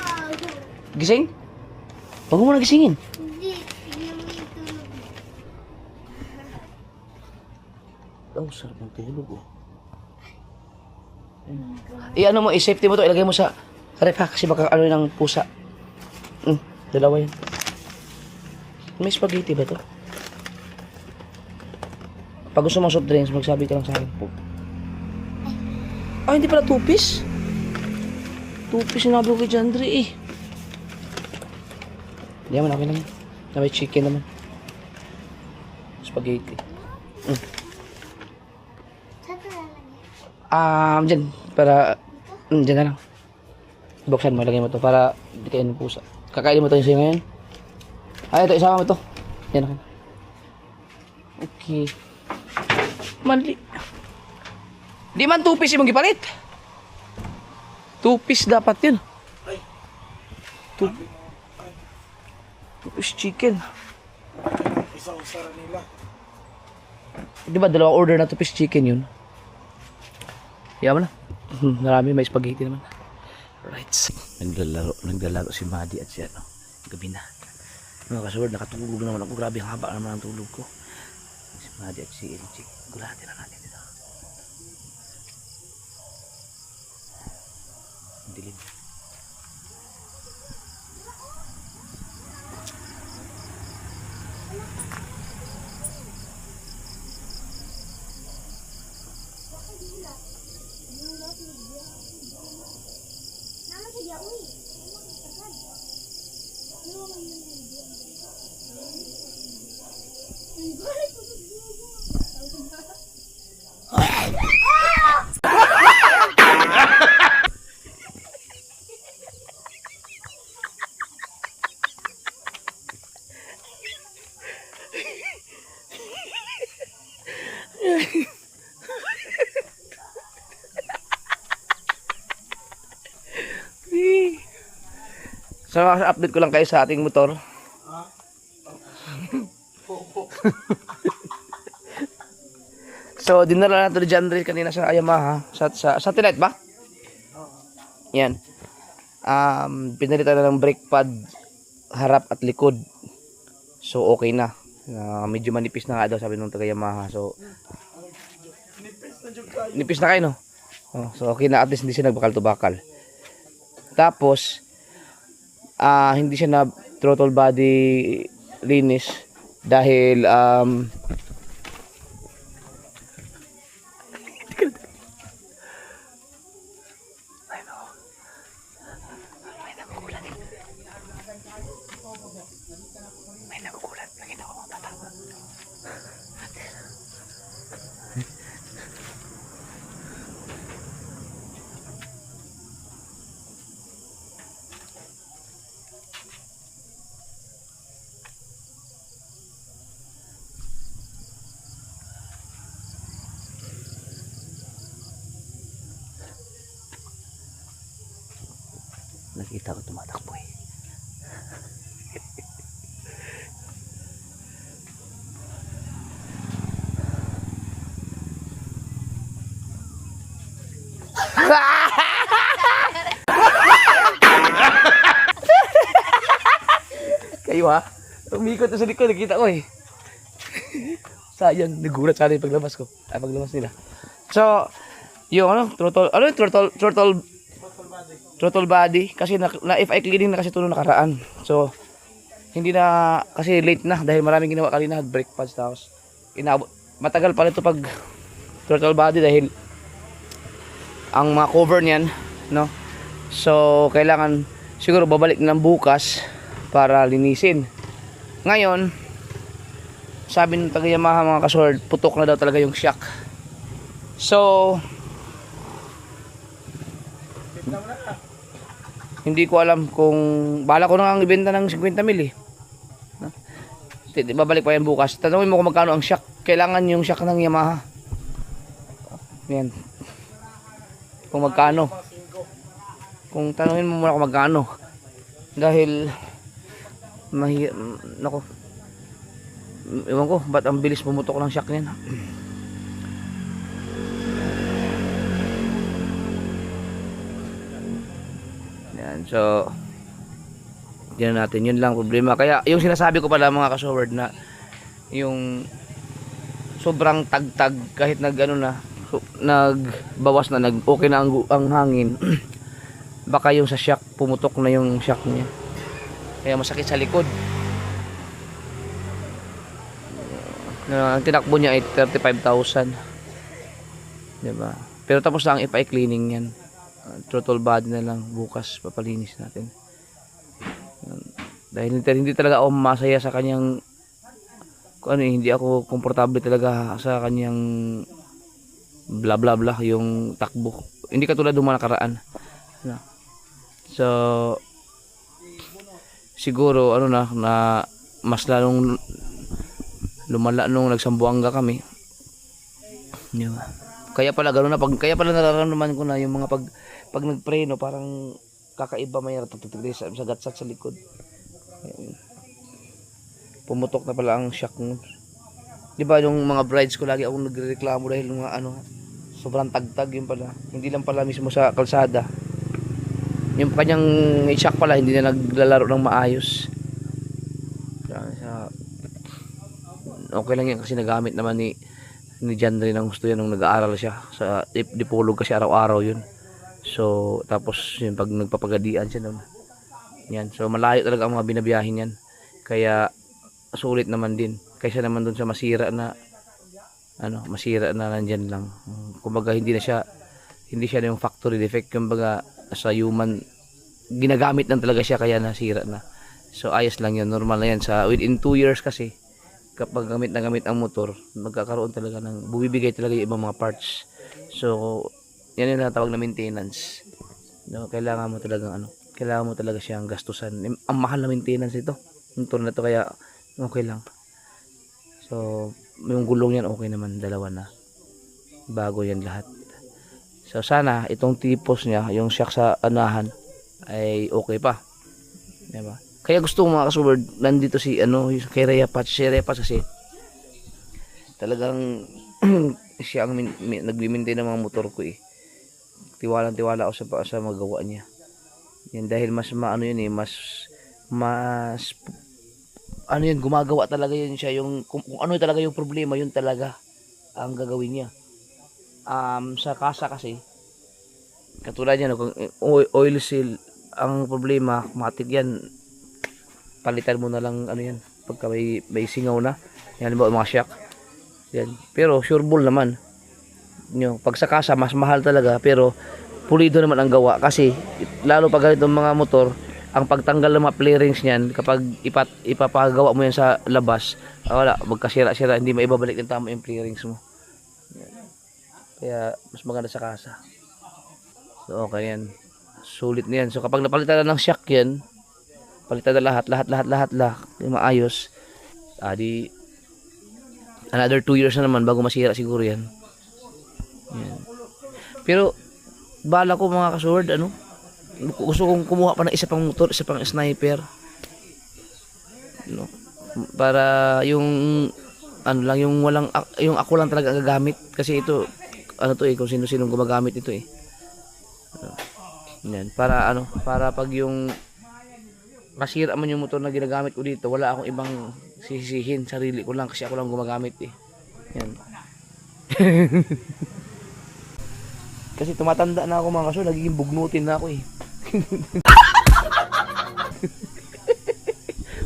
Speaker 1: Gising? Huwag mo na gisingin. Oh, sarap ng tulog oh. I-ano mo, i-safety mo to, ilagay mo sa ref ha, kasi baka ano ng pusa. Dalawa yan. May spaghetti ba to? Pag gusto mong soft drinks, magsabi ka lang sa akin po. Hindi pala 2-piece. 2-piece sinabi ko kay Jandre eh. Hindi naman, okay naman. Na may chicken naman. Spaghetti. Dyan. Para, dyan na lang. Buksan mo, ilagay mo to para hindi kayo ng pusa. Kakainin mo to yung sa'yo ngayon. Ito, isama mo to. Yan na. Okay. Mali. Di man 2-piece yung gipalit. 2-piece dapat yun. 2-piece chicken.
Speaker 5: Isang sara nila.
Speaker 1: Di ba dalawang order na 2-piece chicken yun? Yaman na. Marami, may spaghetti naman. Right. Naglalaro si Madi at si gabi na. Mga kasuward, nakatulog naman ako. Grabe ang haba naman ang tulog ko. Si Madi at si LG. Gulatin na natin dito. dilim. So, update ko lang kayo sa ating motor. So, dinala natin ni John Ray kanina sa Yamaha. Sa satellite ba? Yan. Pinalitan na ng brake pad harap at likod. So, okay na. Medyo manipis na nga daw sabi nung taga Yamaha. So, nipis na kayo, no? Oh, so, okay na. At least hindi siya nagbakal-tubakal. Tapos, hindi siya na throttle body linis dahil may nagugulat nakita ko mga bata. Nakita ko tumatakbo eh. Kayo ha? Umikot na sa likod, nakita ko eh. Sayang, nagulat sana yung paglabas ko. Paglabas nila. So, yung throttle body kasi na FI cleaning na kasi ito nung nakaraan. So hindi na kasi late na dahil maraming ginawa kanina, brake pads tapos matagal pa ito pag throttle body dahil ang mga cover niyan, no. So kailangan siguro babalik na ng bukas para linisin. Ngayon sabi ng taga Yamaha mga kasword, putok na daw talaga yung shock. So hindi ko alam kung bala ko na ang ibenta ng 50 mil eh. No? Babalik pa yan bukas. Tanungin mo kung magkano ang shock. Kailangan yung shock ng Yamaha. Yan. Kung magkano. Kung tanungin mo muna kung magkano. Dahil nako. Ewan ko, ba't ang bilis pumutok ng shock niyan. So yan natin, yun lang problema. Kaya yung sinasabi ko pala mga kasoward na yung sobrang tagtag kahit nagbawas na okay na ang hangin baka yung sa shock pumutok na yung shock niya kaya masakit sa likod. Ang tinakbo niya ay 35,000, diba? Pero tapos na ang FI cleaning yan. Throttle body na lang bukas papalinis natin. Dahil hindi talaga ako masaya sa kanyang hindi ako komportable talaga sa kanyang bla bla bla yung takbo. Hindi katulad ng mga nakaraan. So siguro na mas lalong lumala nung nagsambuanga kami. Diba? Kaya pala gano'n na kaya pala nararamdaman ko na yung mga pag nagpreno parang kakaiba may sa gatsat sa likod. Pumutok na pala ang shock mo. 'Di ba yung mga brides ko lagi akong nagrereklamo dahil mga sobrang tagtag yun pala. Hindi lang pala mismo sa kalsada. Yung kanyang shock pala hindi na naglalaro ng maayos. Okay lang yan kasi nagamit naman ni John Ray ng gusto yan nung nag-aaral siya sa Dipolog kasi araw-araw yun. So, tapos yun, pag nagpapagadian siya doon. Yan. So, malayo talaga ang mga binabiyahin yan. Kaya, sulit naman din. Kaysa naman doon sa masira na, masira na nandyan lang. Kumbaga, hindi siya yung factory defect. Kumbaga, sa human, ginagamit lang talaga siya, kaya nasira na. So, ayos lang yun. Normal na yan. Within 2 years kasi, kapag gamit na gamit ang motor, magkakaroon talaga bumibigay talaga yung ibang mga parts. So, yan yung natawag na maintenance. No, kailangan mo talaga siyang gastusan. Ang mahal na maintenance ito. Motor na to, kaya okay lang. So, yung gulong yan okay naman, dalawa na. Bago yan lahat. So, sana itong tipos niya, yung shock sa anahan ay okay pa. Diba? Kaya gusto ko mga kasubard, nandito yung kay Rhea Patch. Si Rhea Patch kasi talagang siya ang nagmi-maintain ng mga motor ko eh. Tiwala ako sa magawa niya. Yan, dahil mas gumagawa talaga yun siya, kung ano talaga yung problema, yun talaga ang gagawin niya. Sa kasa kasi, katulad yan, kung oil seal ang problema, matik yan, palitan mo na lang pagka may singaw na, yan ba mga shock yan. Pero sure ball naman pag sa kasa mas mahal talaga, pero pulido naman ang gawa, kasi lalo pag ganitong mga motor, ang pagtanggal ng mga flarings niyan, kapag ipapagawa mo yan sa labas, wala, magkasira-sira, hindi maibabalik ng tama yung flarings mo. Yan. Kaya mas maganda sa kasa. So okay yan, sulit na yan. So kapag napalitan na ng shock yan, palitan na lahat yung maayos, di another 2 years na naman bago masira siguro yan. Yan. Pero bala ko mga kasword, gusto kong kumuha pa ng isa pang motor, isa pang sniper, para yung yung yung ako lang talaga gagamit, kasi ito kung sino-sino gumagamit ito eh. Yan, para pag yung masira man yung motor na ginagamit ko dito, wala akong ibang sisihin, sarili ko lang, kasi ako lang gumagamit eh. Yan. Kasi tumatanda na ako mga kasword, nagiging bugnutin na ako eh.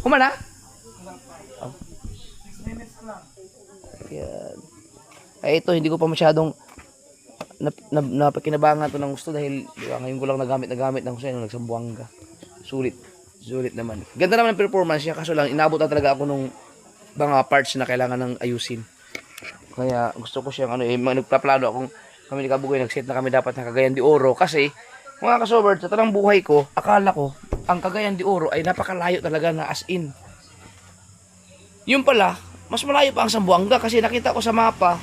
Speaker 1: Kumana? Oh. Yan. Ay ito, hindi ko pa masyadong napakinabangan to ng gusto, dahil ngayon ko lang nagamit ng gusto, nagsambuanga. Sulit naman. Ganda naman ang performance niya, kaso lang inabot na talaga ako nung mga parts na kailangan ng ayusin. Kaya gusto ko siyang nagpaplano akong, kami ni Kabugoy, nag-set na kami dapat ng Cagayan de Oro, kasi mga kasober, sa tanang buhay ko, akala ko ang Cagayan de Oro ay napakalayo talaga, na as in. Yung pala, mas malayo pa ang Zamboanga, kasi nakita ko sa mapa,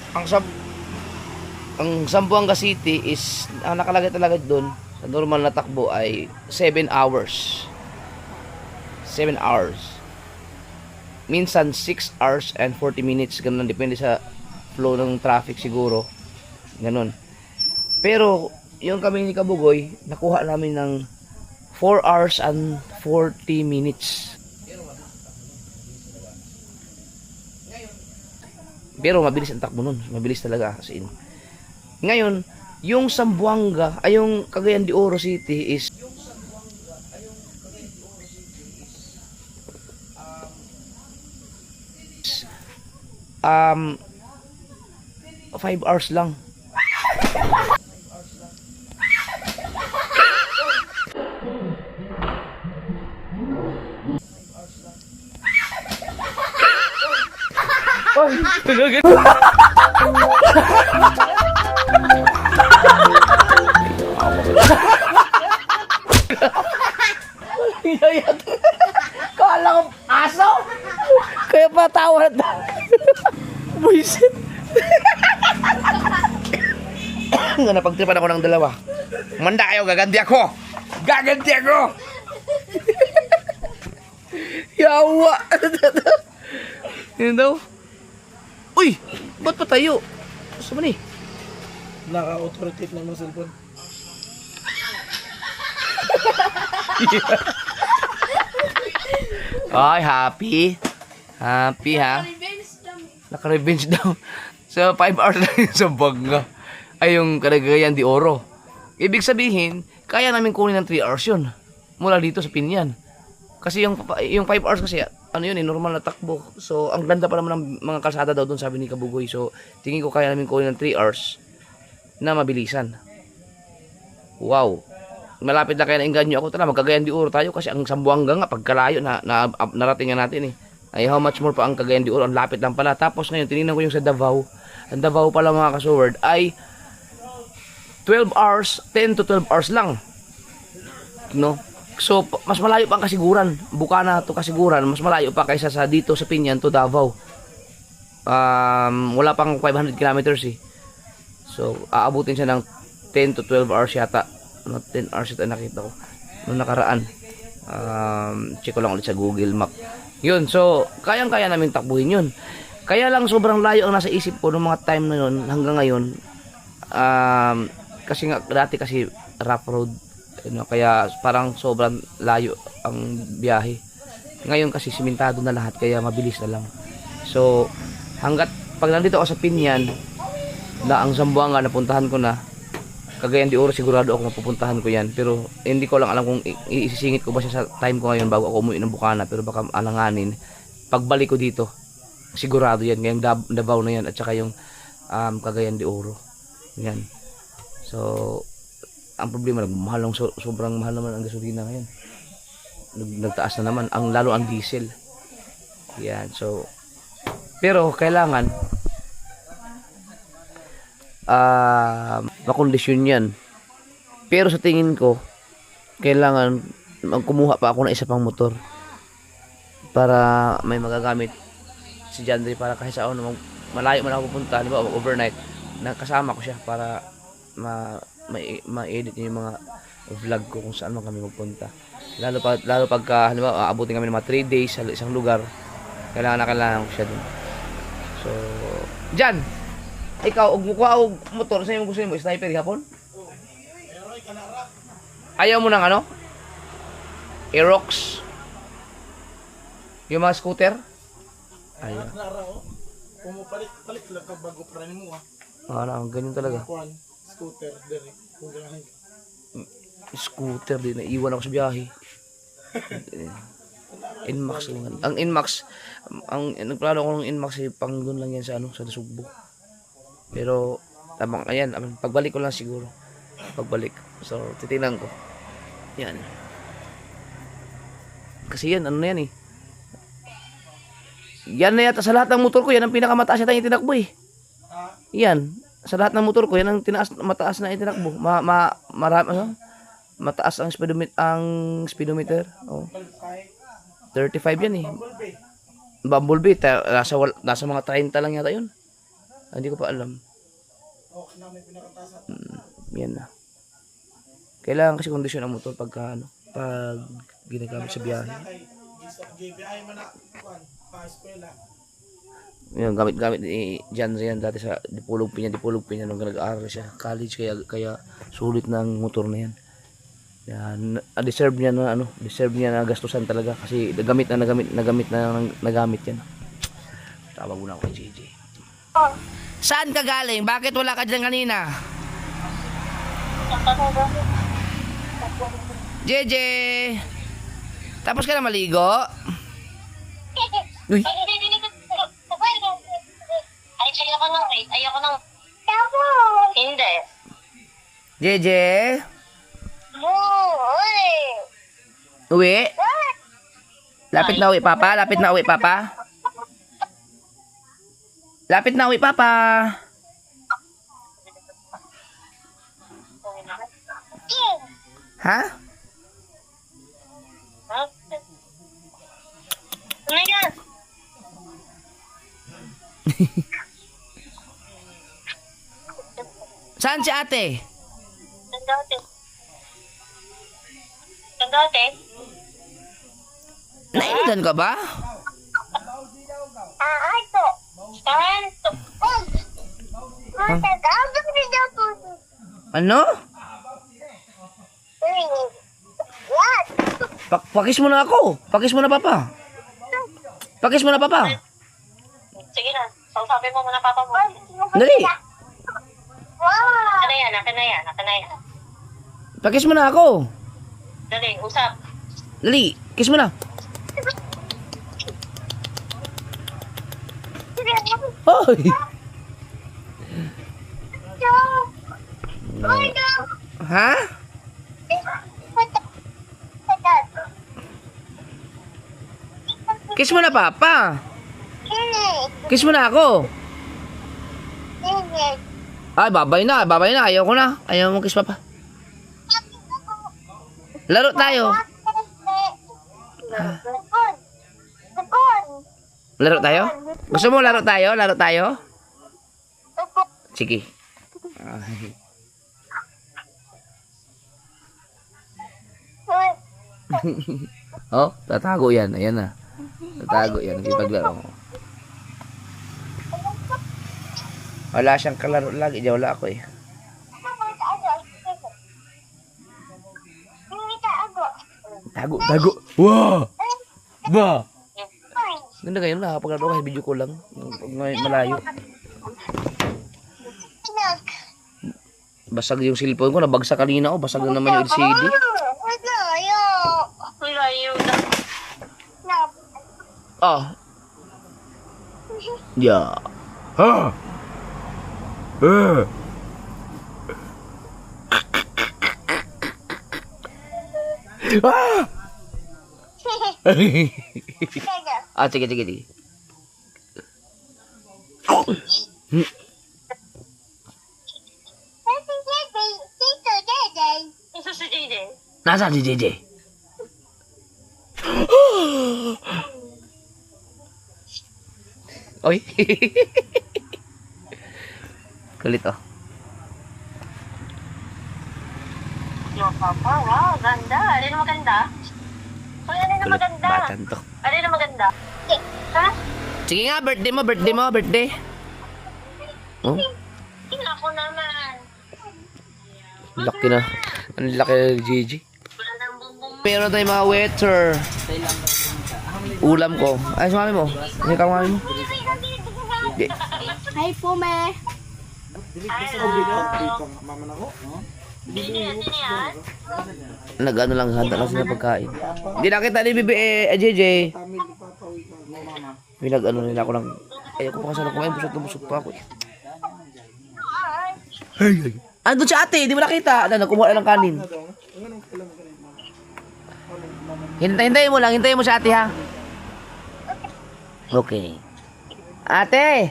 Speaker 1: ang Zamboanga City is, ang nakalagay talaga doon sa normal na takbo ay 7 hours. 7 hours. Minsan 6 hours and 40 minutes, ganun, depende sa flow ng traffic siguro. Ganun. Pero yung kami ni Kabugoy, nakuha namin ng 4 hours and 40 minutes. Pero mabilis ang takbo nun. Mabilis talaga kasi. Ngayon, yung Zamboanga, ay yung Cagayan de Oro City is 5 hours lang. Ay, talaga. Kala ko aso. Kaya patawad. Buisit. Napagtripan ako ng dalawa. Manda kayo, gaganti ako. Gaganti ako. Yawa. Yan daw. Uy, ba't pa tayo? Saan man eh?
Speaker 5: Naka-authoritative lang ng cellphone.
Speaker 1: Ay, happy. Happy ha. Naka-revenge daw. So 5 hours lang yun sa Banga. Ay, yung Cagayan de Oro. Ibig sabihin, kaya namin kunin ng 3 hours yun. Mula dito sa Pinyan. Kasi yung 5 hours kasi, ano yun normal na takbo. So, ang ganda pa naman ng mga kalsada daw doon, sabi ni Kabugoy. So, tingin ko kaya namin kunin ng 3 hours na mabilisan. Wow. Malapit na kaya nainganyo ako. Tala, magkagayan di Oro tayo kasi ang Zamboanga nga, pagkalayo na narating nga natin eh. Ay, how much more pa ang Cagayan de Oro? Ang lapit lang pala. Tapos ngayon, tinignan ko yung sa Davao. Ang Davao pala mga kasuward ay 12 hours, 10 to 12 hours lang. No? So, mas malayo pa ang Kasiguran. Bukana to Kasiguran. Mas malayo pa kaysa sa dito sa Pinyan to Davao. Wala pang 500 kilometers eh. So, aabutin siya ng 10 to 12 hours yata. No, 10 hours ito nakita ko. Noong nakaraan. Check ko lang ulit sa Google Map. Yun, so, kayang-kaya namin takbuhin yun. Kaya lang sobrang layo ang nasa isip ko noong mga time na yun hanggang ngayon. Kasi nga, dati kasi rough road. Kaya parang sobrang layo ang biyahe. Ngayon kasi simentado na lahat, kaya mabilis na lang. So, hanggat pag nandito ako sa Pinyan, na ang Zamboanga napuntahan ko na, Cagayan de Oro sigurado ako mapupuntahan ko yan, pero hindi ko lang alam kung isisingit ko ba siya sa time ko ngayon bago ako umuwi ng Bukana, pero baka alanganin pagbalik ko dito sigurado yan, ngayong Davao na yan at saka yung Cagayan de Oro yan. So ang problema, mahal sobrang mahal naman ang gasolina ngayon, nagtaas na naman lalo ang diesel yan. So pero kailangan makondisyon yan. Pero sa tingin ko kailangan kumuha pa ako ng isa pang motor para may magagamit si Jandre, para kahit sa ano malayo man ako pupunta, di ba, overnight, nakasama ko siya para ma-edit niya yung mga vlog ko kung saan man kami magpunta. Lalo pagka halimbawa aabutin kami ng mga 3 days sa isang lugar, kailangan ko siya dun. So Jan, ikaw, og mukha og motor, sa gusto mo sniper gapon? Ayaw mo ng ano? Aerox? Yung mga scooter? Ayaw.
Speaker 5: Pumapalit lang ka bago pranin mo
Speaker 1: Ganyan talaga.
Speaker 5: Scooter, dere.
Speaker 1: Scooter din, naiwan ako sa biyahe. Inmax lang. Ang Inmax, nagplano ko ng Inmax pang doon lang yan sa sa Sugbo. Pero tamang ayan, pagbalik ko lang siguro. Pagbalik. So titingnan ko. Yan. Kasi yan, ano na yan eh. Yan na yata sa lahat ng motor ko, yan ang pinakamataas yata yung tinakbo eh. Yan. Sa lahat ng motor ko, yan ang mataas na itinakbo. Mataas ang speedometer. Oh. 35 yan eh. Bumblebee, nasa mga 30 lang yata yun. Hindi ko pa alam. Yan na. Kailangan kasi kondisyon ang motor pag ginagamit sa biyahe. Yan, gamit ni Jan Rian dati sa Dipolog Pinya nung nag-aaral siya college, kaya sulit na ang motor na yan. Yan, deserve niya na gastusan talaga kasi nagamit yan. Tawag muna ako kay JJ. Saan ka galing? Bakit wala ka dyan kanina? JJ! Tapos ka na maligo? Uy!
Speaker 6: Ayoko nang hindi.
Speaker 1: JJ? Uwi? Lapit na uwi, Papa? Lapit na uwi, Papa? Lapit na uwi, Papa. Ha?
Speaker 6: Ano yan?
Speaker 1: Saan si ate?
Speaker 6: Dandote?
Speaker 1: Nainudan ka ba?
Speaker 6: Ito. Tanto.
Speaker 1: Ano?
Speaker 6: What?
Speaker 1: Pakis mo na ako. Pakis mo na, Papa. Pakis mo na, Papa.
Speaker 6: Sige na. Pagsabi mo muna papa mo.
Speaker 1: Dali.
Speaker 6: Akin na yan.
Speaker 1: Pakiss mo na ako.
Speaker 6: Dali, usap.
Speaker 1: Dali, kiss mo na. Hoy! Ha? Kiss mo na, Papa. Kiss mo na ako. Ay, babay na. Ayaw ko na. Ayaw mo kiss, Papa. Laro tayo. Laro tayo? Gusto mo laro tayo? Laro tayo? Sige. Ay. Oh, tatago yan. Ayan na. Tatago yan. Ipaglaro. Wala siyang kalaro lagi. Diyan wala ako eh. Tago. Wow! Ba! Ganda kayo nakapaglaro kahit video ko lang. Ngayon malayo. Basag yung cellphone ko. Nabagsak kanina. Oh, basag na naman yung LCD. Ah. Ya. Ha. Ah, sige.
Speaker 6: Isa si JJ.
Speaker 1: Nasaan si JJ? Oy. Kulit oh.
Speaker 6: Yo, Papa, wow, ganda. Alin na maganda? Uy, alin na
Speaker 1: Kulit
Speaker 6: maganda?
Speaker 1: batan to.
Speaker 6: Alin na maganda? Ha?
Speaker 1: Sige nga, birthday mo. Oh,
Speaker 6: Tingnan ko naman.
Speaker 1: laki na. Ang laki na JJ.
Speaker 6: Wala nang bumbong.
Speaker 1: Pero tayo mga waiter. Ulam ko. Ay, sa mami mo. Hindi ka mami mo. Di.
Speaker 4: Hi po, me.
Speaker 1: Nag-ano lang, handa lang sila pagkain. Hindi na kita ni Bibi JJ. Pinag-ano nila ako lang. Ayaw ko pa kasi kumain. Busog pa ako eh. Hey. Andun si ate, di mo nakita. Kumuha ng kanin. Hintayin mo si ate ha. Okay. Ate!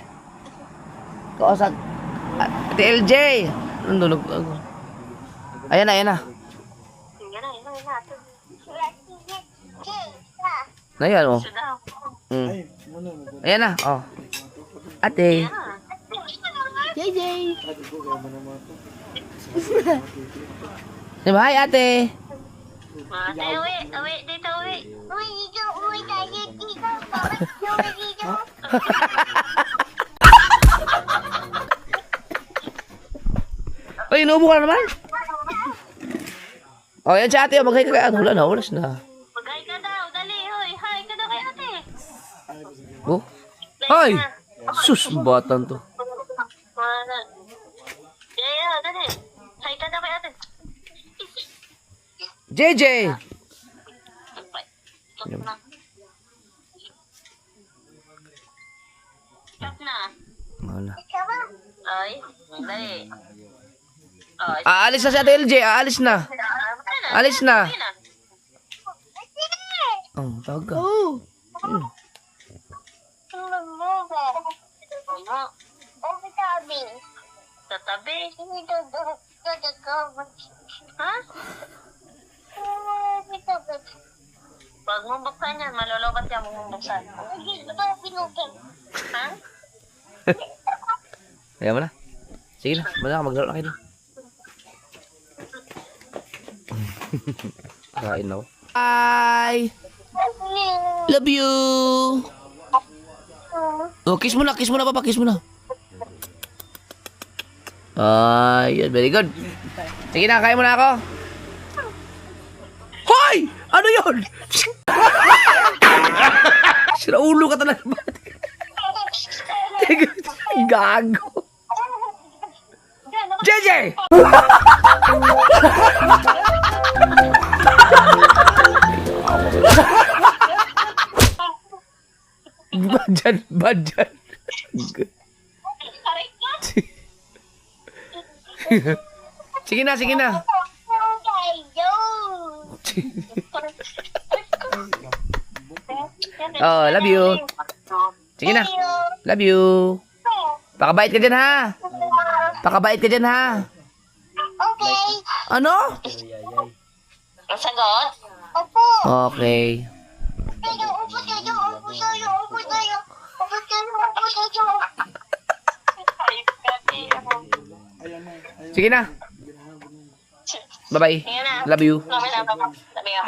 Speaker 1: Kausap. Ate LJ! Nandun. Ayan na.
Speaker 6: Yan na.
Speaker 1: Ayan oh.
Speaker 6: Ito daw.
Speaker 1: Ayan na, oh. Ate.
Speaker 4: JJ.
Speaker 1: Diba, hi ate.
Speaker 6: Ate, uwi. Dito, uwi.
Speaker 1: Ay, inuubo ka na naman. Oh, yan si ate. Mag-hi ka kaya. Wala na, oras na.
Speaker 6: Mag-hi ka daw. Dali, hoy. Hi ka daw kay ate.
Speaker 1: Oh. Ay! Sus, batan to.
Speaker 6: Yeah, dali. Hi ka daw kay ate.
Speaker 1: JJ!
Speaker 6: Stop na.
Speaker 1: Wala.
Speaker 6: Ay, dali. Ay,
Speaker 1: Aalis na si ate LJ. Aalis na. Alis na. Oh, tawag ka.
Speaker 6: Tatabi. Ha? Pag mo buksan yan, malolobat yan mo buksan. Ha?
Speaker 1: Kaya mo na. Sige na. Bala ka. Maglaro na kayo doon. Kain ako. Bye! Love you! Oh, kiss mo na, papa, kiss mo na. Ay, very good. Sige na, kain mo na ako. Hoy! Ano yun? Sinaulo ka talaga ba? Gago. JJ! Badyan. Sige na, sige na. Oh, love you. Sige na. Love you. Pakabait ka dyan, ha? Pakabait ka dyan, ha?
Speaker 6: Okay.
Speaker 1: Ano?
Speaker 6: Ang sagot? Opo.
Speaker 1: Okay.
Speaker 6: Opo sa'yo, opo sa'yo, opo sa'yo. Opo sa'yo, opo sa'yo.
Speaker 1: Sige na. Bye-bye.
Speaker 6: Sige na.
Speaker 1: Love you.
Speaker 6: Sabi ko.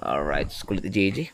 Speaker 1: Alright, kulit ni JJ.